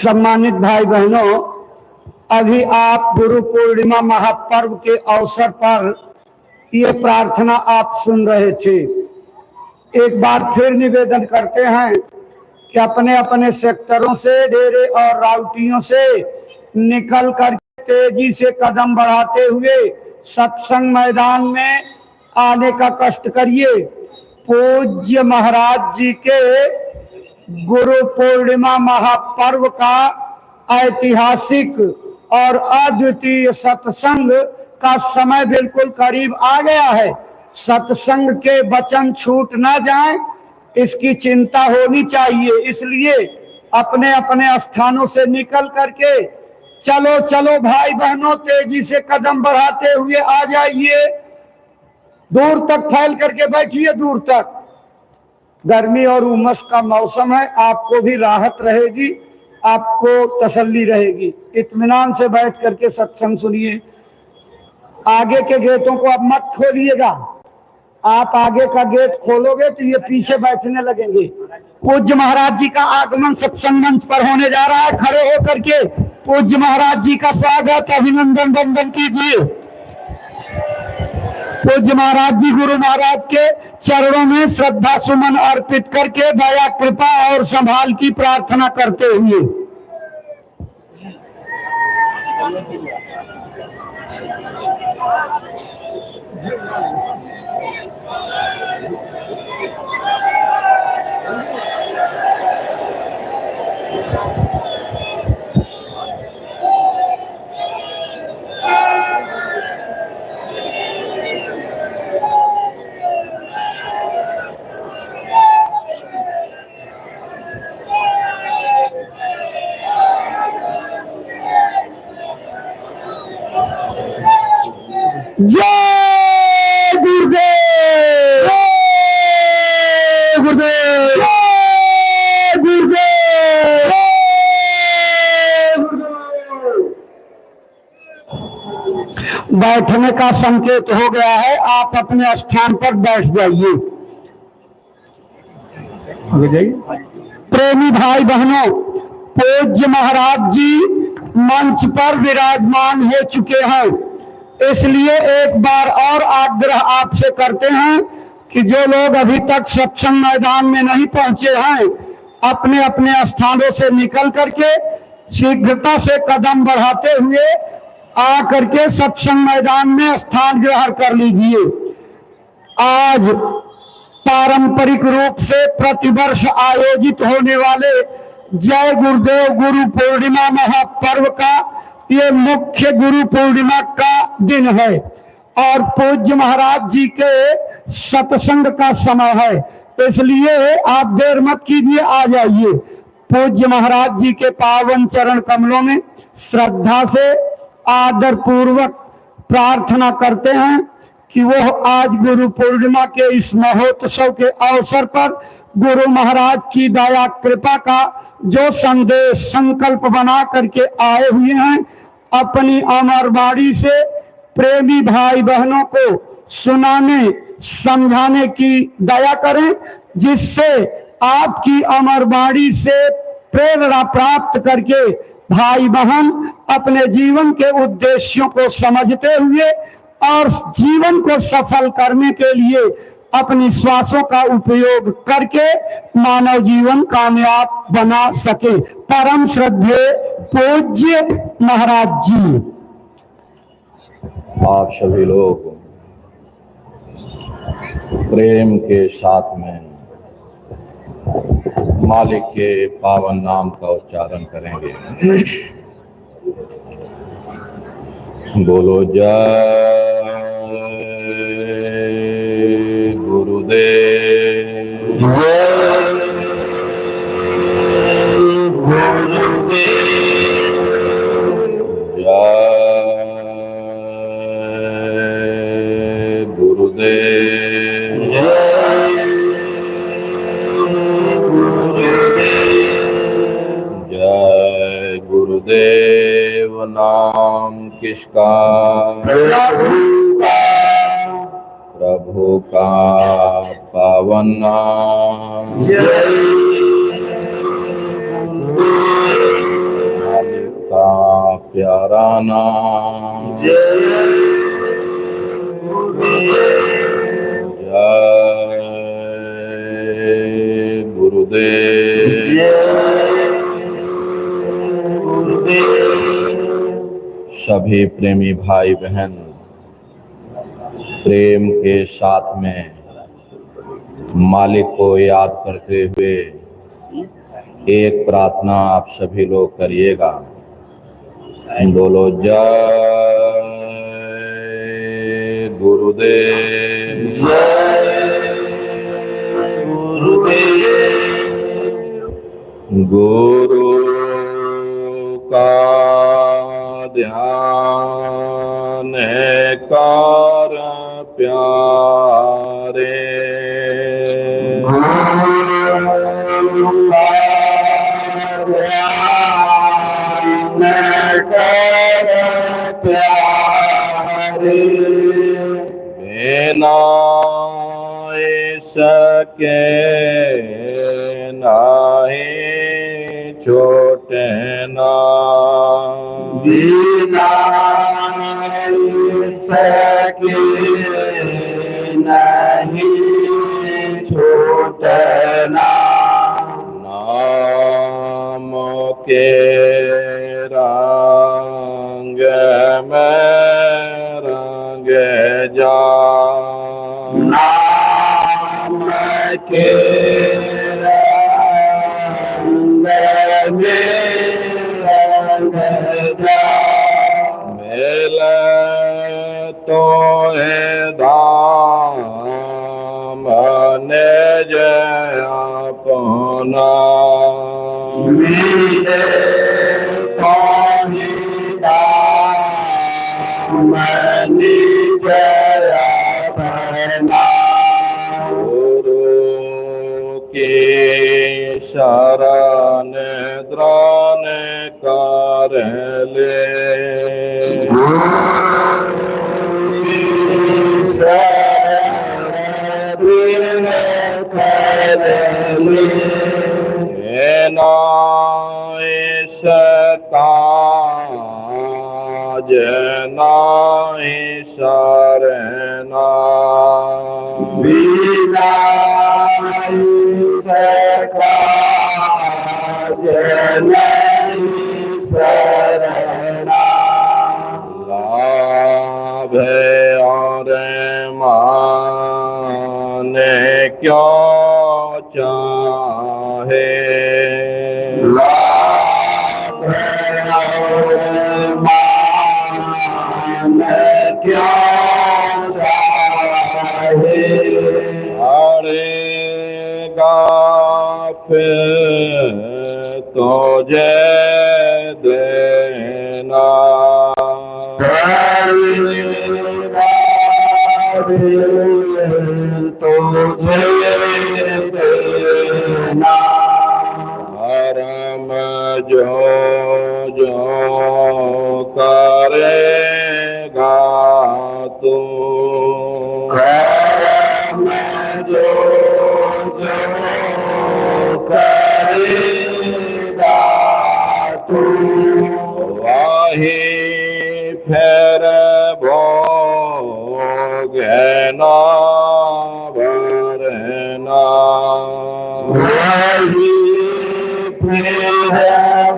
सम्मानित भाई बहनों, अभी आप गुरु पूर्णिमा महापर्व के अवसर पर ये प्रार्थना आप सुन रहे थे। एक बार फिर निवेदन करते हैं कि अपने अपने सेक्टरों से, डेरे और राउटियों से निकल कर तेजी से कदम बढ़ाते हुए सत्संग मैदान में आने का कष्ट करिए। पूज्य महाराज जी के गुरु पूर्णिमा महापर्व का ऐतिहासिक और अद्वितीय सत्संग का समय बिल्कुल करीब आ गया है। सत्संग के वचन छूट ना जाएं, इसकी चिंता होनी चाहिए। इसलिए अपने अपने स्थानों से निकल करके चलो चलो भाई बहनों, तेजी से कदम बढ़ाते हुए आ जाइए। दूर तक फैल करके बैठिए, दूर तक। गर्मी और उमस का मौसम है, आपको भी राहत रहेगी, आपको तसल्ली रहेगी। इत्मीनान से बैठ करके सत्संग सुनिए। आगे के गेटों को अब मत खोलिएगा। आप आगे का गेट खोलोगे तो ये पीछे बैठने लगेंगे। पूज्य महाराज जी का आगमन सत्संग मंच पर होने जा रहा है। खड़े होकर के पूज्य महाराज जी का स्वागत, अभिनंदन, वंदन कीजिए। पूज्य महाराज जी गुरु महाराज के चरणों में श्रद्धा सुमन अर्पित करके दया, कृपा और संभाल की प्रार्थना करते हुए जय गुरुदेव, जय गुरुदेव, जय गुरुदेव, बैठने का संकेत हो गया है। आप अपने स्थान पर बैठ जाइए। प्रेमी भाई बहनों, पूज्य महाराज जी मंच पर विराजमान हो चुके हैं। इसलिए एक बार और आग्रह आपसे करते हैं कि जो लोग अभी तक सत्संग मैदान में नहीं पहुंचे हैं, अपने अपने स्थानों से निकल करके शीघ्रता से कदम बढ़ाते हुए आ करके सत्संग मैदान में स्थान ग्रहण कर लीजिए। आज पारंपरिक रूप से प्रतिवर्ष आयोजित होने वाले जय गुरुदेव गुरु पूर्णिमा महापर्व का ये मुख्य गुरु पूर्णिमा का दिन है और पूज्य महाराज जी के सत्संग का समय है। इसलिए आप देर मत कीजिए, आ जाइए। पूज्य महाराज जी के पावन चरण कमलों में श्रद्धा से आदर पूर्वक प्रार्थना करते हैं कि वो आज गुरु पूर्णिमा के इस महोत्सव के अवसर पर गुरु महाराज की दया कृपा का जो संदेश संकल्प बना करके आए हुए हैं, अपनी अमर वाणी से प्रेमी भाई बहनों को सुनाने समझाने की दया करें, जिससे आपकी अमर वाणी से प्रेरणा प्राप्त करके भाई बहन अपने जीवन के उद्देश्यों को समझते हुए और जीवन को सफल करने के लिए अपनी श्वासों का उपयोग करके मानव जीवन कामयाब बना सके। परम श्रद्धेय पूज्य महाराज जी। आप सभी लोग प्रेम के साथ में मालिक के पावन नाम का उच्चारण करेंगे। बोलो जय गुरुदेव, जय गुरुदेव, जय गुरुदेव। नाम किसका? प्रभु का पावन नाम। प्यारा नाम। जय गुरुदेव। सभी प्रेमी भाई बहन प्रेम के साथ में मालिक को याद करते हुए एक प्रार्थना आप सभी लोग करिएगा। बोलो जय गुरुदेव। गुरु का ध्यान कर प्यारे। बिना इसके नहीं छोटे ना। बिना इसके नहीं छूटना। नाम के रंग में रंग जा। नाम के रंग में रंग जा। मिले तो है धाम ने जय अपना। मिले तो ही दाम निज अपना। गुरु की शरण द्रान कर ले। काज नाहि शरणा। बिना काज नहीं शरणा। लाभ और मान क्यों चाहे। लाभ और मान क्यों चाहे। हरेगा फिर तुझे देना। तुझे देना। धर्म जो जो करेगा तू। कर्म जो जो करेगा तू। वही फिर भोगना भरना। वही फिर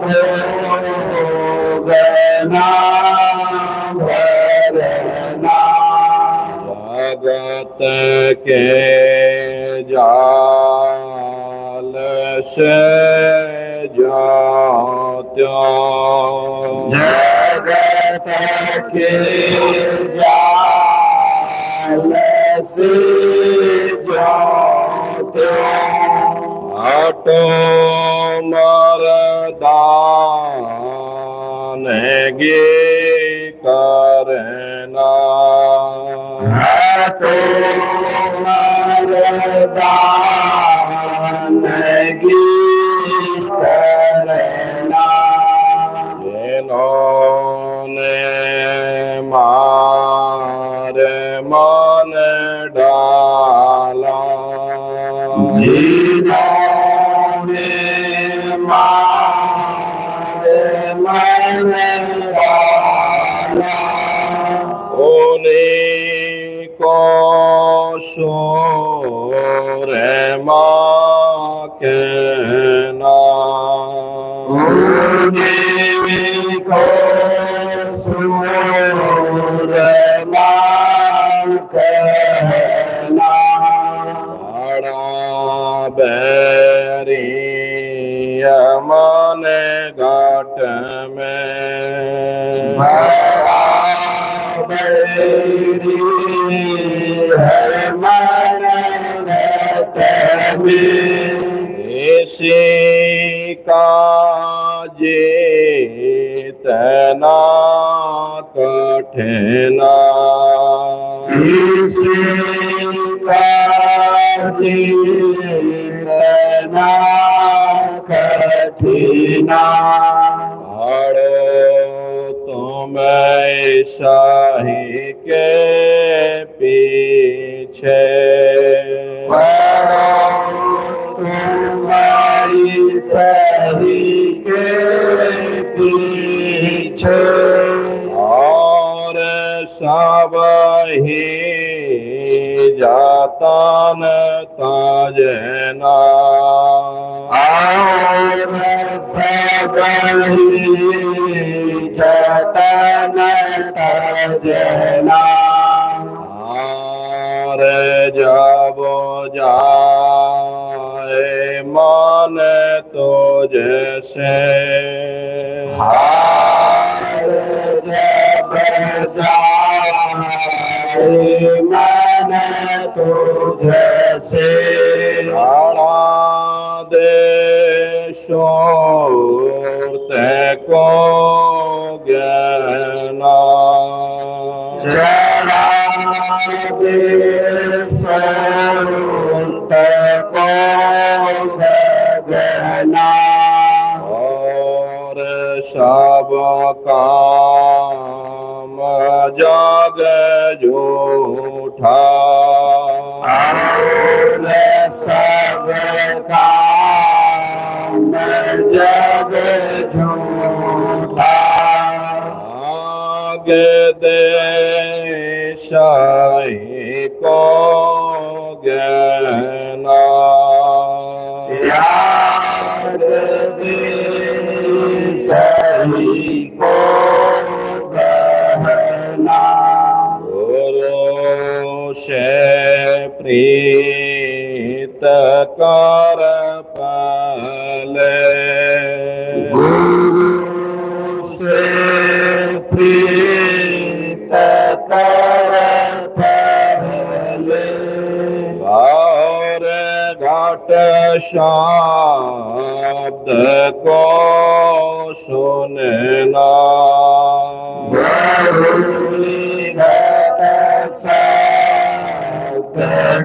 भोगना भरना। जगत के जाल से जात्या। जगत के जाल से जाते। हटो मरदान गे करना। हटो मरदान गे करना। जिन्होंने मार मन डाला। जिन्होंने मार मन उन्हीं को सूरमा कहना, उन्हीं को सूरमा कहना, बड़ा बैरी मन घाट में, बड़ा बैरी है मन घट में, इसी का जीतना कठिना, इसी का जीतना कठिना, हाड़ो तुम शाही के पीछे, तुम्हारी सही के पीछे, और सब ही जातन ताजना, और सब ही जतन तजना, और जब जाए मन तो जैसे, हार जब जाए मन तुझसे, राणा देशों को ज्ञाना, जरा देशों को गगना, और सब काम जग झूठा, और सब काम जग झूठा, आगे देशाई को ज्ञाना, याद सही को गहना, गुरु से प्रीत कर पाले, गुरु से प्रीत कर पहले, और घाट शब्द को सुनना, गरुड़ी घट शब्द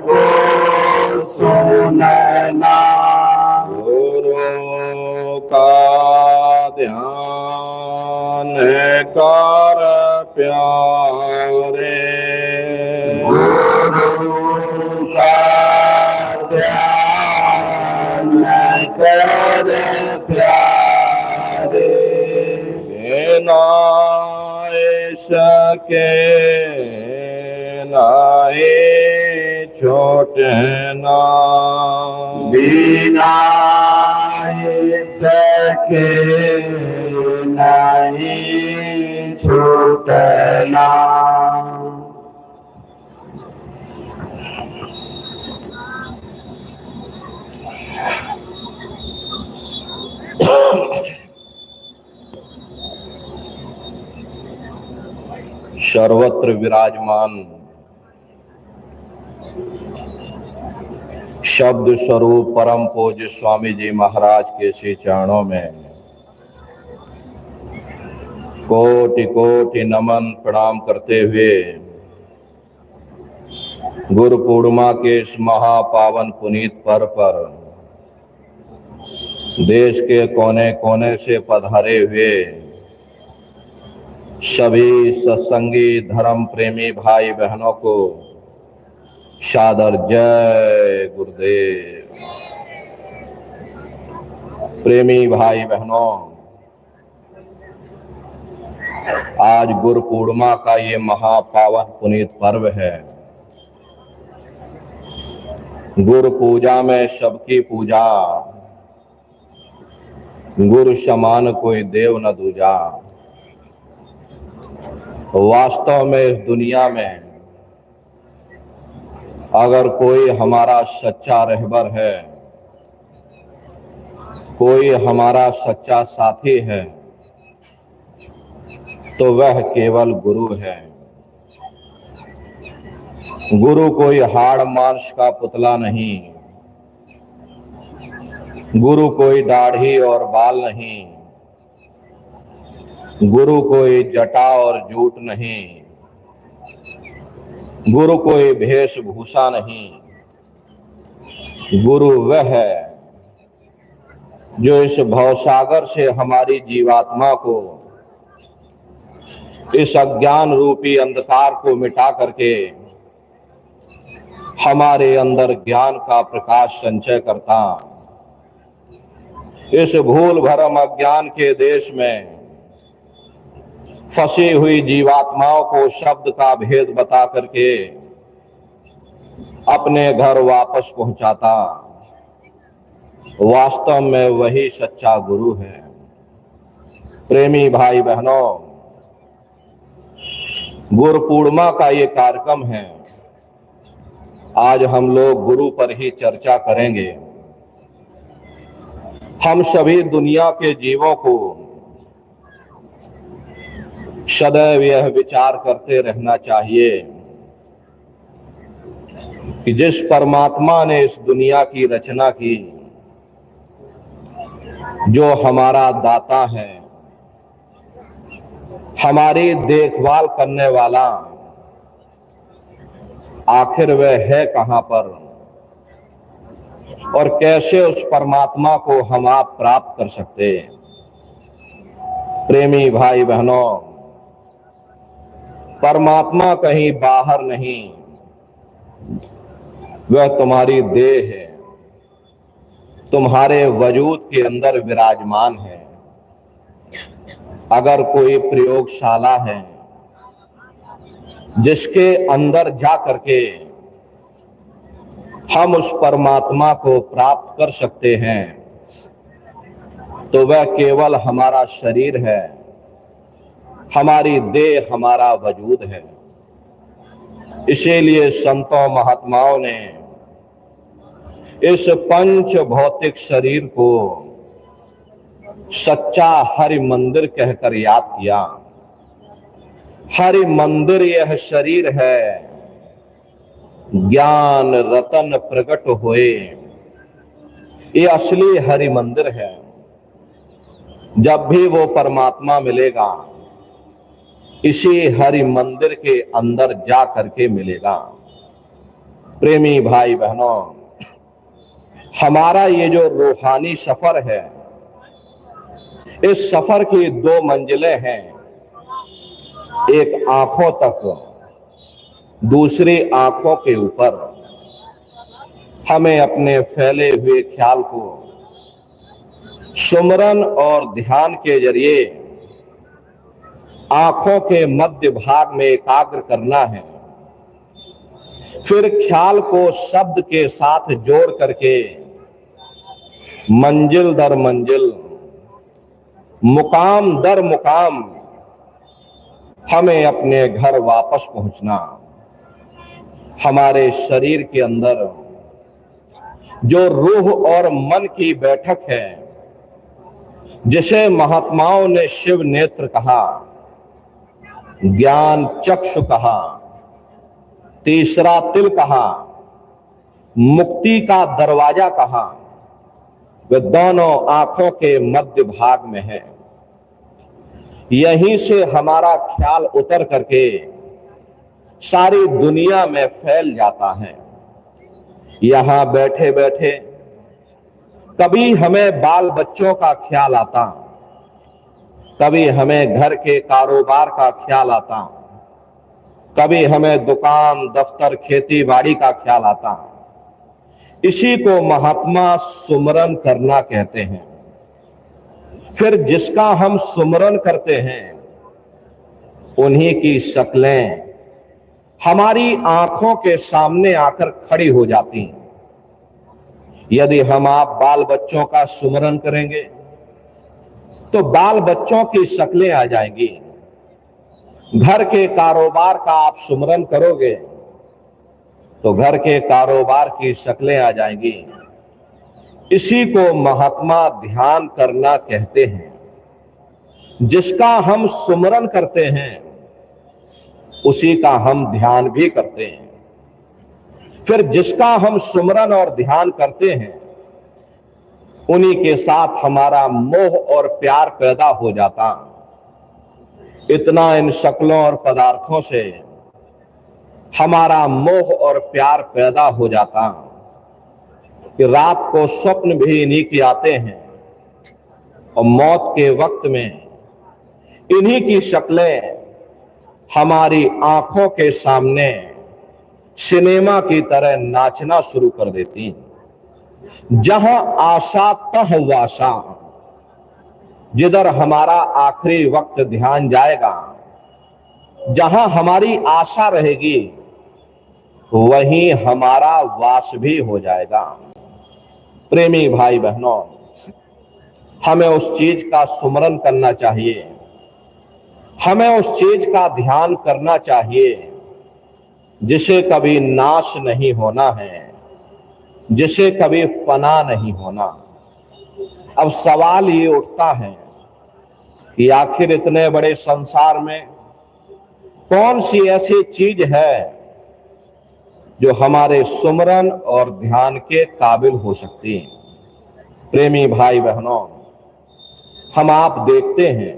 को सुनना, गुरु का ध्यान कर प्यारे, गुरु का ध्यान कर प्यारे, बिना सके नाए छोटना, बिना सके नहीं छूटना, सर्वत्र विराजमान शब्द स्वरूप परम पूज्य स्वामी जी महाराज के श्री चरणों में कोटि कोटि नमन प्रणाम करते हुए गुरु पूर्णिमा के इस महापावन पुनीत पर्व पर देश के कोने कोने से पधारे हुए सभी सत्संगी धर्म प्रेमी भाई बहनों को सादर जय गुरुदेव। प्रेमी भाई बहनों, आज गुरु पूर्णिमा का ये महापावन पुनीत पर्व है। गुरु पूजा में सबकी पूजा, गुरु समान कोई देव न दूजा। वास्तव में इस दुनिया में अगर कोई हमारा सच्चा रहबर है, कोई हमारा सच्चा साथी है, तो वह केवल गुरु है। गुरु कोई हाड़ मांस का पुतला नहीं, गुरु कोई दाढ़ी और बाल नहीं, गुरु कोई जटा और जूट नहीं, गुरु कोई वेशभूषा नहीं। गुरु वह है जो इस भवसागर से हमारी जीवात्मा को, इस अज्ञान रूपी अंधकार को मिटा करके हमारे अंदर ज्ञान का प्रकाश संचय करता। इस भूल भरम अज्ञान के देश में फंसी हुई जीवात्माओं को शब्द का भेद बता करके अपने घर वापस पहुंचाता। वास्तव में वही सच्चा गुरु है। प्रेमी भाई बहनों, गुरु पूर्णिमा का ये कार्यक्रम है। आज हम लोग गुरु पर ही चर्चा करेंगे। हम सभी दुनिया के जीवों को सदैव यह विचार करते रहना चाहिए कि जिस परमात्मा ने इस दुनिया की रचना की, जो हमारा दाता है, हमारी देखभाल करने वाला, आखिर वह है कहां पर और कैसे उस परमात्मा को हम आप प्राप्त कर सकते हैं। प्रेमी भाई बहनों, परमात्मा कहीं बाहर नहीं, वह तुम्हारी देह है, तुम्हारे वजूद के अंदर विराजमान है। अगर कोई प्रयोगशाला है जिसके अंदर जा करके हम उस परमात्मा को प्राप्त कर सकते हैं, तो वह केवल हमारा शरीर है, हमारी देह, हमारा वजूद है। इसीलिए संतों महात्माओं ने इस पंच भौतिक शरीर को सच्चा हरि मंदिर कहकर याद किया। हरि मंदिर यह शरीर है, ज्ञान रतन प्रकट होए, ये असली हरि मंदिर है। जब भी वो परमात्मा मिलेगा, इसी हरि मंदिर के अंदर जा करके मिलेगा। प्रेमी भाई बहनों, हमारा ये जो रूहानी सफर है, इस सफर की दो मंजिलें हैं। एक आंखों तक, दूसरी आंखों के ऊपर। हमें अपने फैले हुए ख्याल को सुमरन और ध्यान के जरिए आंखों के मध्य भाग में एकाग्र करना है। फिर ख्याल को शब्द के साथ जोड़ करके मंजिल दर मंजिल, मुकाम दर मुकाम हमें अपने घर वापस पहुंचना। हमारे शरीर के अंदर जो रूह और मन की बैठक है, जिसे महात्माओं ने शिव नेत्र कहा, ज्ञान चक्षु कहा, तीसरा तिल कहा, मुक्ति का दरवाजा कहा, वे दोनों आंखों के मध्य भाग में है। यहीं से हमारा ख्याल उतर करके सारी दुनिया में फैल जाता है। यहां बैठे बैठे कभी हमें बाल बच्चों का ख्याल आता, कभी हमें घर के कारोबार का ख्याल आता, कभी हमें दुकान दफ्तर खेती बाड़ी का ख्याल आता। इसी को महात्मा सुमरन करना कहते हैं। फिर जिसका हम सुमरन करते हैं, उन्हीं की शक्लें हमारी आंखों के सामने आकर खड़ी हो जाती हैं। यदि हम आप बाल बच्चों का सुमरन करेंगे तो बाल बच्चों की शक्लें आ जाएंगी। घर के कारोबार का आप सुमरन करोगे तो घर के कारोबार की शक्लें आ जाएंगी। इसी को महात्मा ध्यान करना कहते हैं। जिसका हम सुमरन करते हैं उसी का हम ध्यान भी करते हैं। फिर जिसका हम सुमरन और ध्यान करते हैं उन्हीं के साथ हमारा मोह और प्यार पैदा हो जाता। इतना इन शक्लों और पदार्थों से हमारा मोह और प्यार पैदा हो जाता कि रात को स्वप्न भी इन्हीं के आते हैं और मौत के वक्त में इन्हीं की शक्लें हमारी आंखों के सामने सिनेमा की तरह नाचना शुरू कर देती। जहां आशा तह वाशा, जिधर हमारा आखिरी वक्त ध्यान जाएगा, जहां हमारी आशा रहेगी वहीं हमारा वास भी हो जाएगा। प्रेमी भाई बहनों, हमें उस चीज का सुमरन करना चाहिए, हमें उस चीज का ध्यान करना चाहिए जिसे कभी नाश नहीं होना है, जिसे कभी फना नहीं होना। अब सवाल ये उठता है कि आखिर इतने बड़े संसार में कौन सी ऐसी चीज है जो हमारे सुमरन और ध्यान के काबिल हो सकती है। प्रेमी भाई बहनों, हम आप देखते हैं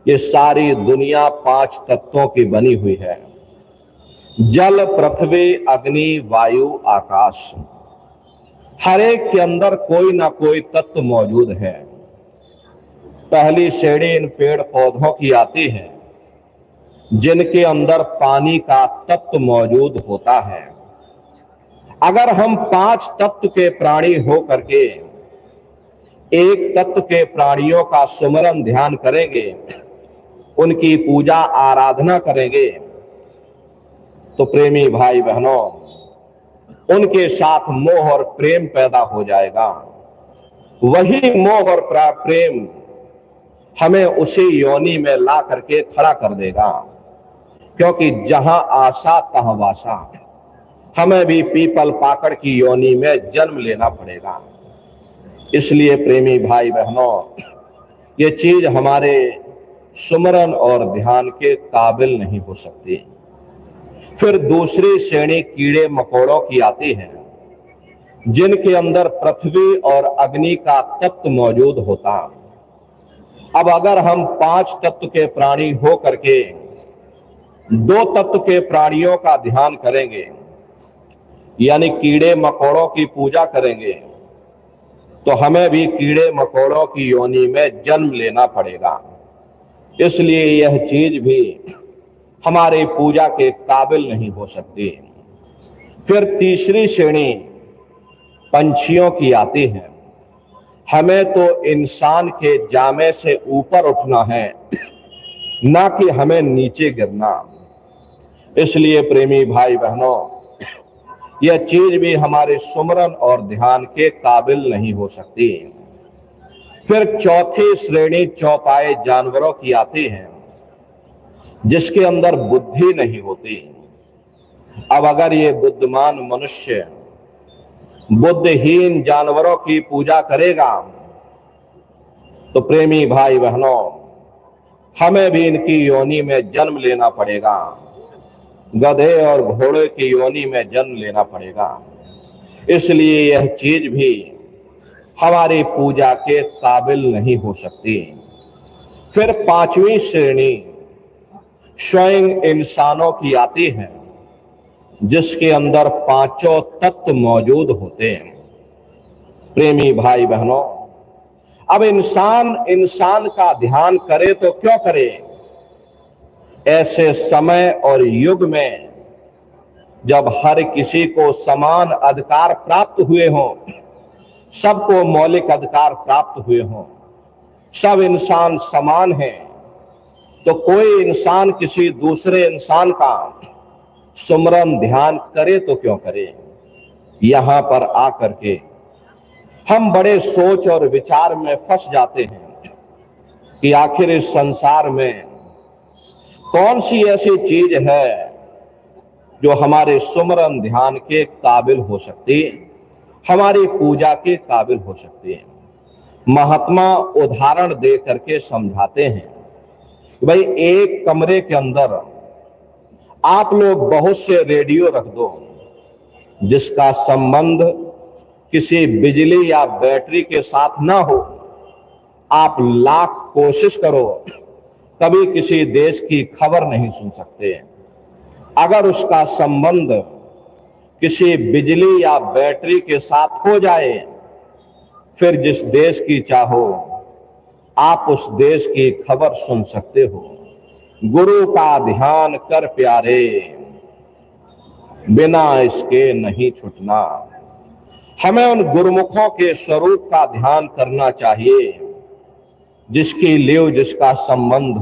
ये सारी दुनिया 5 तत्वों की बनी हुई है। जल, पृथ्वी, अग्नि, वायु, आकाश। हर एक के अंदर कोई ना कोई तत्व मौजूद है। पहली श्रेणी इन पेड़ पौधों की आती है जिनके अंदर पानी का तत्व मौजूद होता है। अगर हम 5 तत्व के प्राणी हो करके एक तत्व के प्राणियों का सुमरन ध्यान करेंगे, उनकी पूजा आराधना करेंगे, तो प्रेमी भाई बहनों, उनके साथ मोह और प्रेम पैदा हो जाएगा। वही मोह और प्रेम हमें उसी योनि में ला करके खड़ा कर देगा, क्योंकि जहां आशा तहां वासा। हमें भी पीपल पाकड़ की योनि में जन्म लेना पड़ेगा। इसलिए प्रेमी भाई बहनों, ये चीज हमारे सुमरन और ध्यान के काबिल नहीं हो सकती। फिर दूसरी श्रेणी कीड़े मकोड़ों की आती है जिनके अंदर पृथ्वी और अग्नि का तत्व मौजूद होता। अब अगर हम 5 तत्व के प्राणी हो करके 2 तत्व के प्राणियों का ध्यान करेंगे, यानी कीड़े मकोड़ों की पूजा करेंगे, तो हमें भी कीड़े मकोड़ों की योनि में जन्म लेना पड़ेगा। इसलिए यह चीज भी हमारे पूजा के काबिल नहीं हो सकती। फिर तीसरी श्रेणी पंछियों की आती है। हमें तो इंसान के जामे से ऊपर उठना है, ना कि हमें नीचे गिरना। इसलिए प्रेमी भाई बहनों, यह चीज भी हमारे सुमरन और ध्यान के काबिल नहीं हो सकती। फिर चौथी श्रेणी चौपाए जानवरों की आती है जिसके अंदर बुद्धि नहीं होती। अब अगर ये बुद्धिमान मनुष्य बुद्धिहीन जानवरों की पूजा करेगा, तो प्रेमी भाई बहनों, हमें भी इनकी योनि में जन्म लेना पड़ेगा। गधे और घोड़े की योनि में जन्म लेना पड़ेगा। इसलिए यह चीज भी हमारी पूजा के काबिल नहीं हो सकती। फिर 5वीं श्रेणी स्वयं इंसानों की आती है जिसके अंदर 5 तत्व मौजूद होते हैं। प्रेमी भाई बहनों, अब इंसान का ध्यान करे तो क्यों करे? ऐसे समय और युग में जब हर किसी को समान अधिकार प्राप्त हुए हों, सबको मौलिक अधिकार प्राप्त हुए हों, सब इंसान समान हैं, तो कोई इंसान किसी दूसरे इंसान का सुमरन ध्यान करे तो क्यों करे। यहां पर आकर के हम बड़े सोच और विचार में फंस जाते हैं कि आखिर इस संसार में कौन सी ऐसी चीज है जो हमारे सुमरन ध्यान के काबिल हो सकती है, हमारी पूजा के काबिल हो सकती है। महात्मा उदाहरण दे करके समझाते हैं कि भाई एक कमरे के अंदर आप लोग बहुत से रेडियो रख दो जिसका संबंध किसी बिजली या बैटरी के साथ ना हो, आप लाख कोशिश करो कभी किसी देश की खबर नहीं सुन सकते। अगर उसका संबंध किसी बिजली या बैटरी के साथ हो जाए, फिर जिस देश की चाहो आप उस देश की खबर सुन सकते हो। गुरु का ध्यान कर प्यारे, बिना इसके नहीं छूटना। हमें उन गुरुमुखों के स्वरूप का ध्यान करना चाहिए जिसकी लिव, जिसका संबंध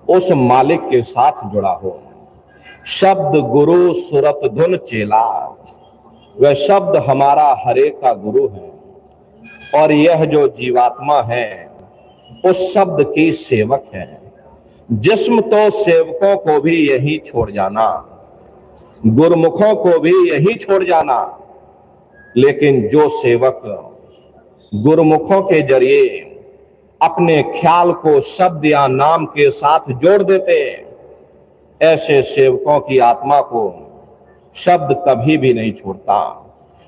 उस मालिक के साथ जुड़ा हो। शब्द गुरु सुरत धुन चेला, वह शब्द हमारा हरे का गुरु है और यह जो जीवात्मा है उस शब्द की सेवक है। जिस्म तो सेवकों को भी यही छोड़ जाना, गुरुमुखों को भी यही छोड़ जाना, लेकिन जो सेवक गुरुमुखों के जरिए अपने ख्याल को शब्द या नाम के साथ जोड़ देते, ऐसे सेवकों की आत्मा को शब्द कभी भी नहीं छोड़ता,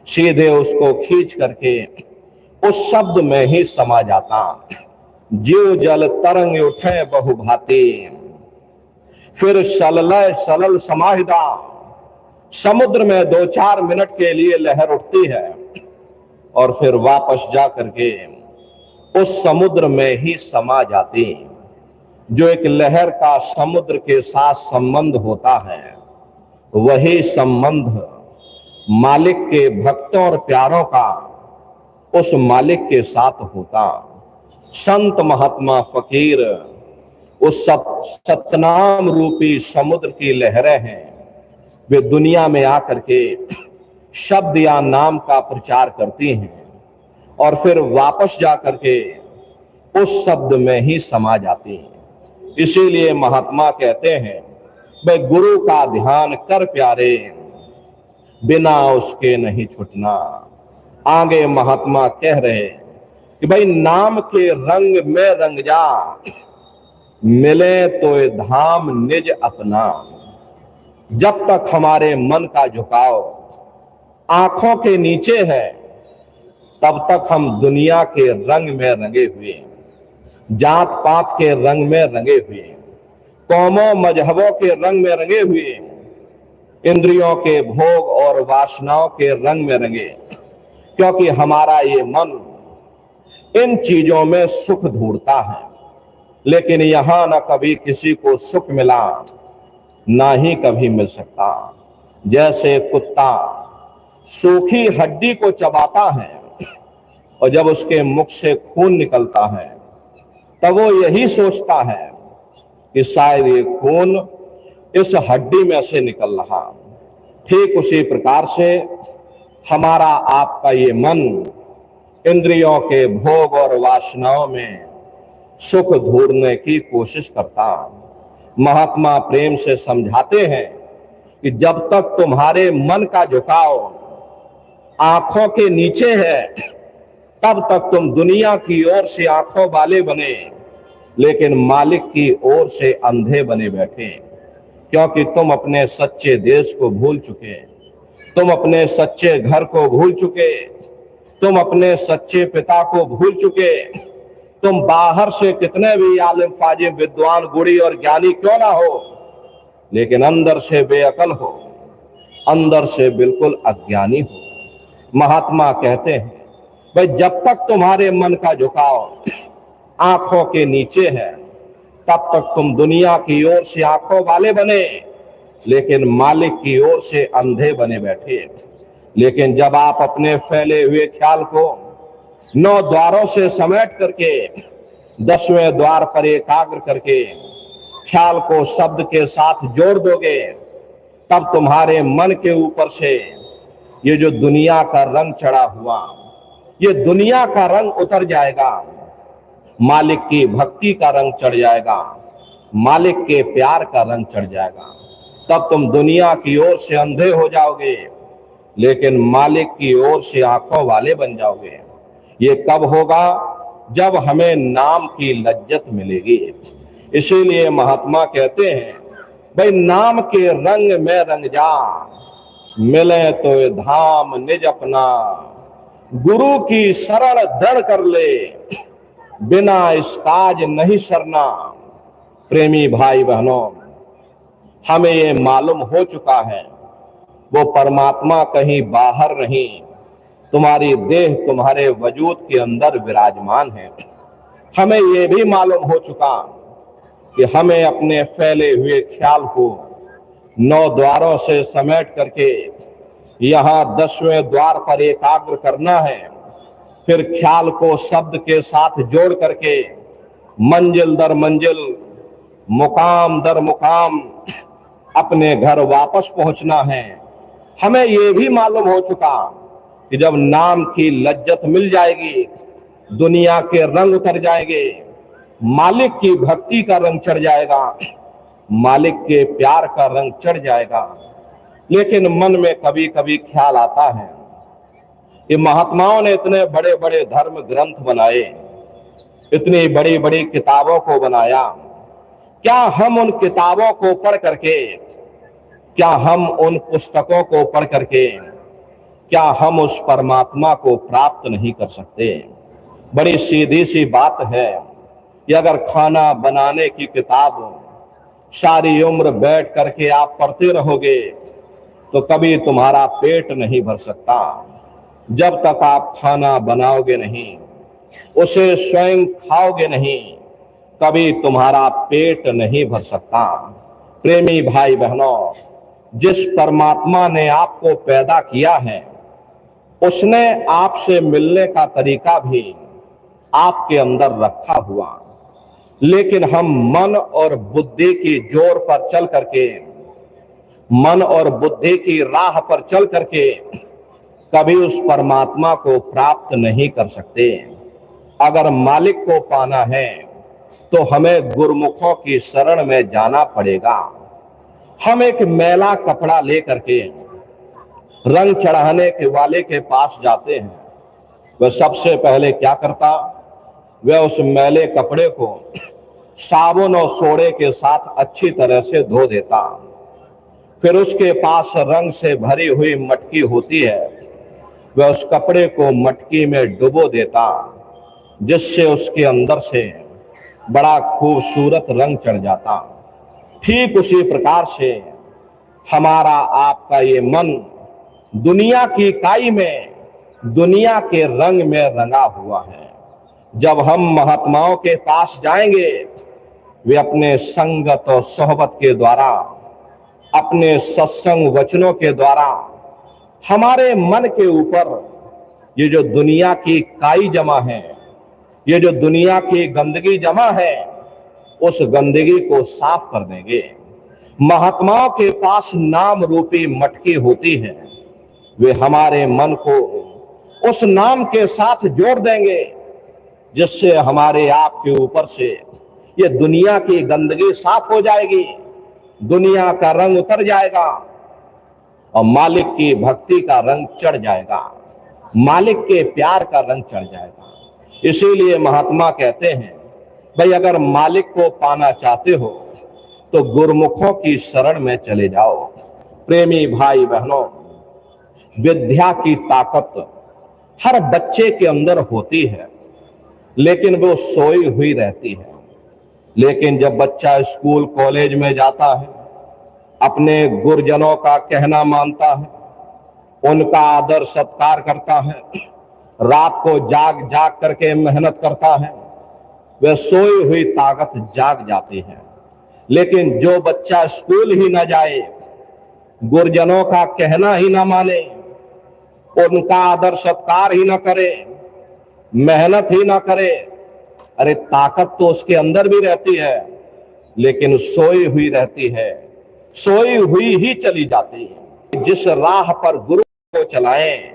सीधे उसको खींच करके उस शब्द में ही समा जाता। जीव जल तरंग उठे बहुभांति, फिर सललय सलल समाहिदा। समुद्र में 2-4 मिनट के लिए लहर उठती है और फिर वापस जा करके उस समुद्र में ही समा जाती। जो एक लहर का समुद्र के साथ संबंध होता है, वही संबंध मालिक के भक्तों और प्यारों का उस मालिक के साथ होता। संत महात्मा फकीर उस सतनाम रूपी समुद्र की लहरें हैं। वे दुनिया में आकर के शब्द या नाम का प्रचार करती हैं और फिर वापस जा करके उस शब्द में ही समा जाती हैं। इसीलिए महात्मा कहते हैं, भाई गुरु का ध्यान कर प्यारे, बिना उसके नहीं छूटना। आगे महात्मा कह रहे कि भाई नाम के रंग में रंग जा, मिले तो ये धाम निज अपना। जब तक हमारे मन का झुकाव आंखों के नीचे है, तब तक हम दुनिया के रंग में रंगे हुए, जात पात के रंग में रंगे हुए, कौमों मजहबों के रंग में रंगे हुए, इंद्रियों के भोग और वासनाओं के रंग में रंगे, क्योंकि हमारा ये मन इन चीजों में सुख ढूंढता है। लेकिन यहां न कभी किसी को सुख मिला, ना ही कभी मिल सकता। जैसे कुत्ता सूखी हड्डी को चबाता है और जब उसके मुख से खून निकलता है, तब वो यही सोचता है कि शायद ये खून इस हड्डी में से निकल रहा। ठीक उसी प्रकार से हमारा आपका ये मन इंद्रियों के भोग और वासनाओं में सुख ढूंढने की कोशिश करता। महात्मा प्रेम से समझाते हैं कि जब तक तुम्हारे मन का झुकाव आंखों के नीचे है, तब तक तुम दुनिया की ओर से आंखों वाले बने, लेकिन मालिक की ओर से अंधे बने बैठे। क्योंकि तुम अपने सच्चे देश को भूल चुके, तुम अपने सच्चे घर को भूल चुके, तुम अपने सच्चे पिता को भूल चुके। तुम बाहर से कितने भी आलिम फाजिम विद्वान गुणी और ज्ञानी क्यों ना हो, लेकिन अंदर से बेअकल हो, अंदर से बिल्कुल अज्ञानी हो। महात्मा कहते हैं, भाई जब तक तुम्हारे मन का झुकाव आंखों के नीचे है, तब तक तुम दुनिया की ओर से आंखों वाले बने, लेकिन मालिक की ओर से अंधे बने बैठे। लेकिन जब आप अपने फैले हुए ख्याल को 9 द्वारों से समेट करके 10वें द्वार पर एकाग्र करके ख्याल को शब्द के साथ जोड़ दोगे, तब तुम्हारे मन के ऊपर से ये जो दुनिया का रंग चढ़ा हुआ, ये दुनिया का रंग उतर जाएगा, मालिक की भक्ति का रंग चढ़ जाएगा, मालिक के प्यार का रंग चढ़ जाएगा। तब तुम दुनिया की ओर से अंधे हो जाओगे, लेकिन मालिक की ओर से आंखों वाले बन जाओगे। ये कब होगा? जब हमें नाम की लज्जत मिलेगी। इसीलिए महात्मा कहते हैं, भाई नाम के रंग में रंग जा, मिले तो ये धाम निज अपना, गुरु की शरण दृढ़ कर ले, बिना इस काज नहीं सरना। प्रेमी भाई बहनों, हमें ये मालूम हो चुका है, वो परमात्मा कहीं बाहर नहीं, तुम्हारी देह तुम्हारे वजूद के अंदर विराजमान है। हमें ये भी मालूम हो चुका कि हमें अपने फैले हुए ख्याल को 9 द्वारों से समेट करके यहाँ 10वें द्वार पर एकाग्र करना है। फिर ख्याल को शब्द के साथ जोड़ करके मंजिल दर मंजिल, मुकाम दर मुकाम अपने घर वापस पहुंचना है। हमें ये भी मालूम हो चुका कि जब नाम की लज्जत मिल जाएगी, दुनिया के रंग उतर जाएंगे, मालिक की भक्ति का रंग चढ़ जाएगा, मालिक के प्यार का रंग चढ़ जाएगा। लेकिन मन में कभी कभी ख्याल आता है, ये महात्माओं ने इतने बड़े बड़े धर्म ग्रंथ बनाए, इतनी बड़ी बड़ी किताबों को बनाया, क्या हम उन किताबों को पढ़ करके, क्या हम उन पुस्तकों को पढ़ करके, क्या हम उस परमात्मा को प्राप्त नहीं कर सकते? बड़ी सीधी सी बात है कि अगर खाना बनाने की किताब सारी उम्र बैठ करके आप पढ़ते रहोगे तो कभी तुम्हारा पेट नहीं भर सकता। जब तक आप खाना बनाओगे नहीं, उसे स्वयं खाओगे नहीं, कभी तुम्हारा पेट नहीं भर सकता। प्रेमी भाई बहनों, जिस परमात्मा ने आपको पैदा किया है, उसने आपसे मिलने का तरीका भी आपके अंदर रखा हुआ, लेकिन हम मन और बुद्धि की जोर पर चल करके, मन और बुद्धि की राह पर चल करके कभी उस परमात्मा को प्राप्त नहीं कर सकते। अगर मालिक को पाना है तो हमें गुरमुखों की शरण में जाना पड़ेगा। हम एक मैला कपड़ा लेकर के रंग चढ़ाने के वाले के पास जाते हैं, वह सबसे पहले क्या करता? वह उस मैले कपड़े को साबुन और सोडे के साथ अच्छी तरह से धो देता। फिर उसके पास रंग से भरी हुई मटकी होती है, वह उस कपड़े को मटकी में डुबो देता, जिससे उसके अंदर से बड़ा खूबसूरत रंग चढ़ जाता। ठीक उसी प्रकार से हमारा आपका ये मन दुनिया की काई में, दुनिया के रंग में रंगा हुआ है। जब हम महात्माओं के पास जाएंगे, वे अपने संगत और सोहबत के द्वारा, अपने सत्संग वचनों के द्वारा हमारे मन के ऊपर ये जो दुनिया की काई जमा है, ये जो दुनिया की गंदगी जमा है, उस गंदगी को साफ कर देंगे। महात्माओं के पास नाम रूपी मटकी होती है, वे हमारे मन को उस नाम के साथ जोड़ देंगे, जिससे हमारे आप के ऊपर से ये दुनिया की गंदगी साफ हो जाएगी, दुनिया का रंग उतर जाएगा और मालिक की भक्ति का रंग चढ़ जाएगा, मालिक के प्यार का रंग चढ़ जाएगा। इसीलिए महात्मा कहते हैं, भाई अगर मालिक को पाना चाहते हो तो गुरमुखों की शरण में चले जाओ। प्रेमी भाई बहनों, विद्या की ताकत हर बच्चे के अंदर होती है, लेकिन वो सोई हुई रहती है। लेकिन जब बच्चा स्कूल कॉलेज में जाता है, अपने गुरुजनों का कहना मानता है, उनका आदर सत्कार करता है, रात को जाग जाग करके मेहनत करता है, वह सोई हुई ताकत जाग जाती है। लेकिन जो बच्चा स्कूल ही ना जाए, गुरुजनों का कहना ही ना माने, उनका आदर सत्कार ही ना करे, मेहनत ही ना करे, अरे ताकत तो उसके अंदर भी रहती है, लेकिन सोई हुई रहती है, सोई हुई ही चली जाती है। जिस राह पर गुरु को चलाएं,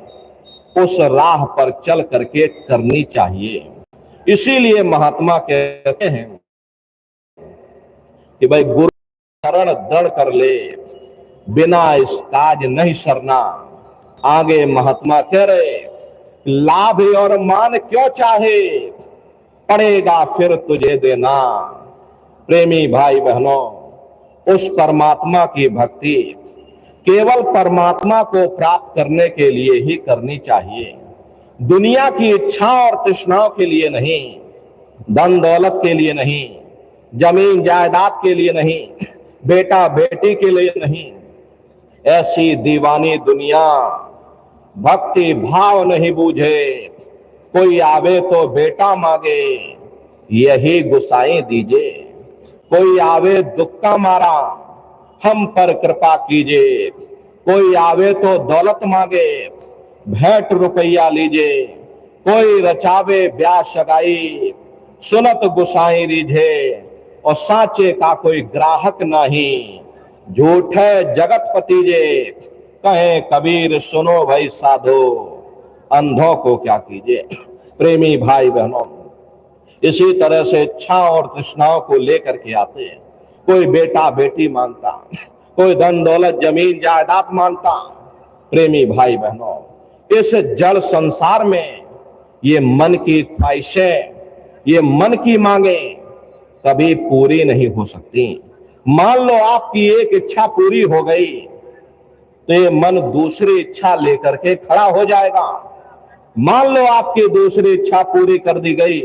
उस राह पर चल करके करनी चाहिए। इसीलिए महात्मा कहते हैं कि भाई गुरु शरण दृढ़ कर ले, बिना इस काज नहीं सरना। आगे महात्मा कह रहे, लाभ और मान क्यों चाहे, पड़ेगा फिर तुझे देना। प्रेमी भाई बहनों, उस परमात्मा की भक्ति केवल परमात्मा को प्राप्त करने के लिए ही करनी चाहिए, दुनिया की इच्छा और तृष्णाओं के लिए नहीं, धन दौलत के लिए नहीं, जमीन जायदाद के लिए नहीं, बेटा बेटी के लिए नहीं। ऐसी दीवानी दुनिया भक्ति भाव नहीं बूझे, कोई आवे तो बेटा मांगे, यही गुसाई दीजिए। कोई आवे दुख का मारा, हम पर कृपा कीजिए। कोई आवे तो दौलत मांगे, भेंट रुपया लीजिए। कोई रचावे ब्याह सगाई, सुनत गुसाई रीझे। और साचे का कोई ग्राहक नहीं, झूठ है जगत पतीजे। कहे कबीर सुनो भाई साधो, अंधों को क्या कीजिए। प्रेमी भाई बहनों, इसी तरह से इच्छा और तृष्णाओं को लेकर के आते हैं। कोई बेटा बेटी मांगता, कोई धन दौलत जमीन जायदाद मांगता। प्रेमी भाई बहनों, इस जड़ संसार में ये मन की ख्वाहिशें, ये मन की मांगे कभी पूरी नहीं हो सकती। मान लो आपकी एक इच्छा पूरी हो गई, तो ये मन दूसरी इच्छा लेकर के खड़ा हो जाएगा। मान लो आपकी दूसरी इच्छा पूरी कर दी गई,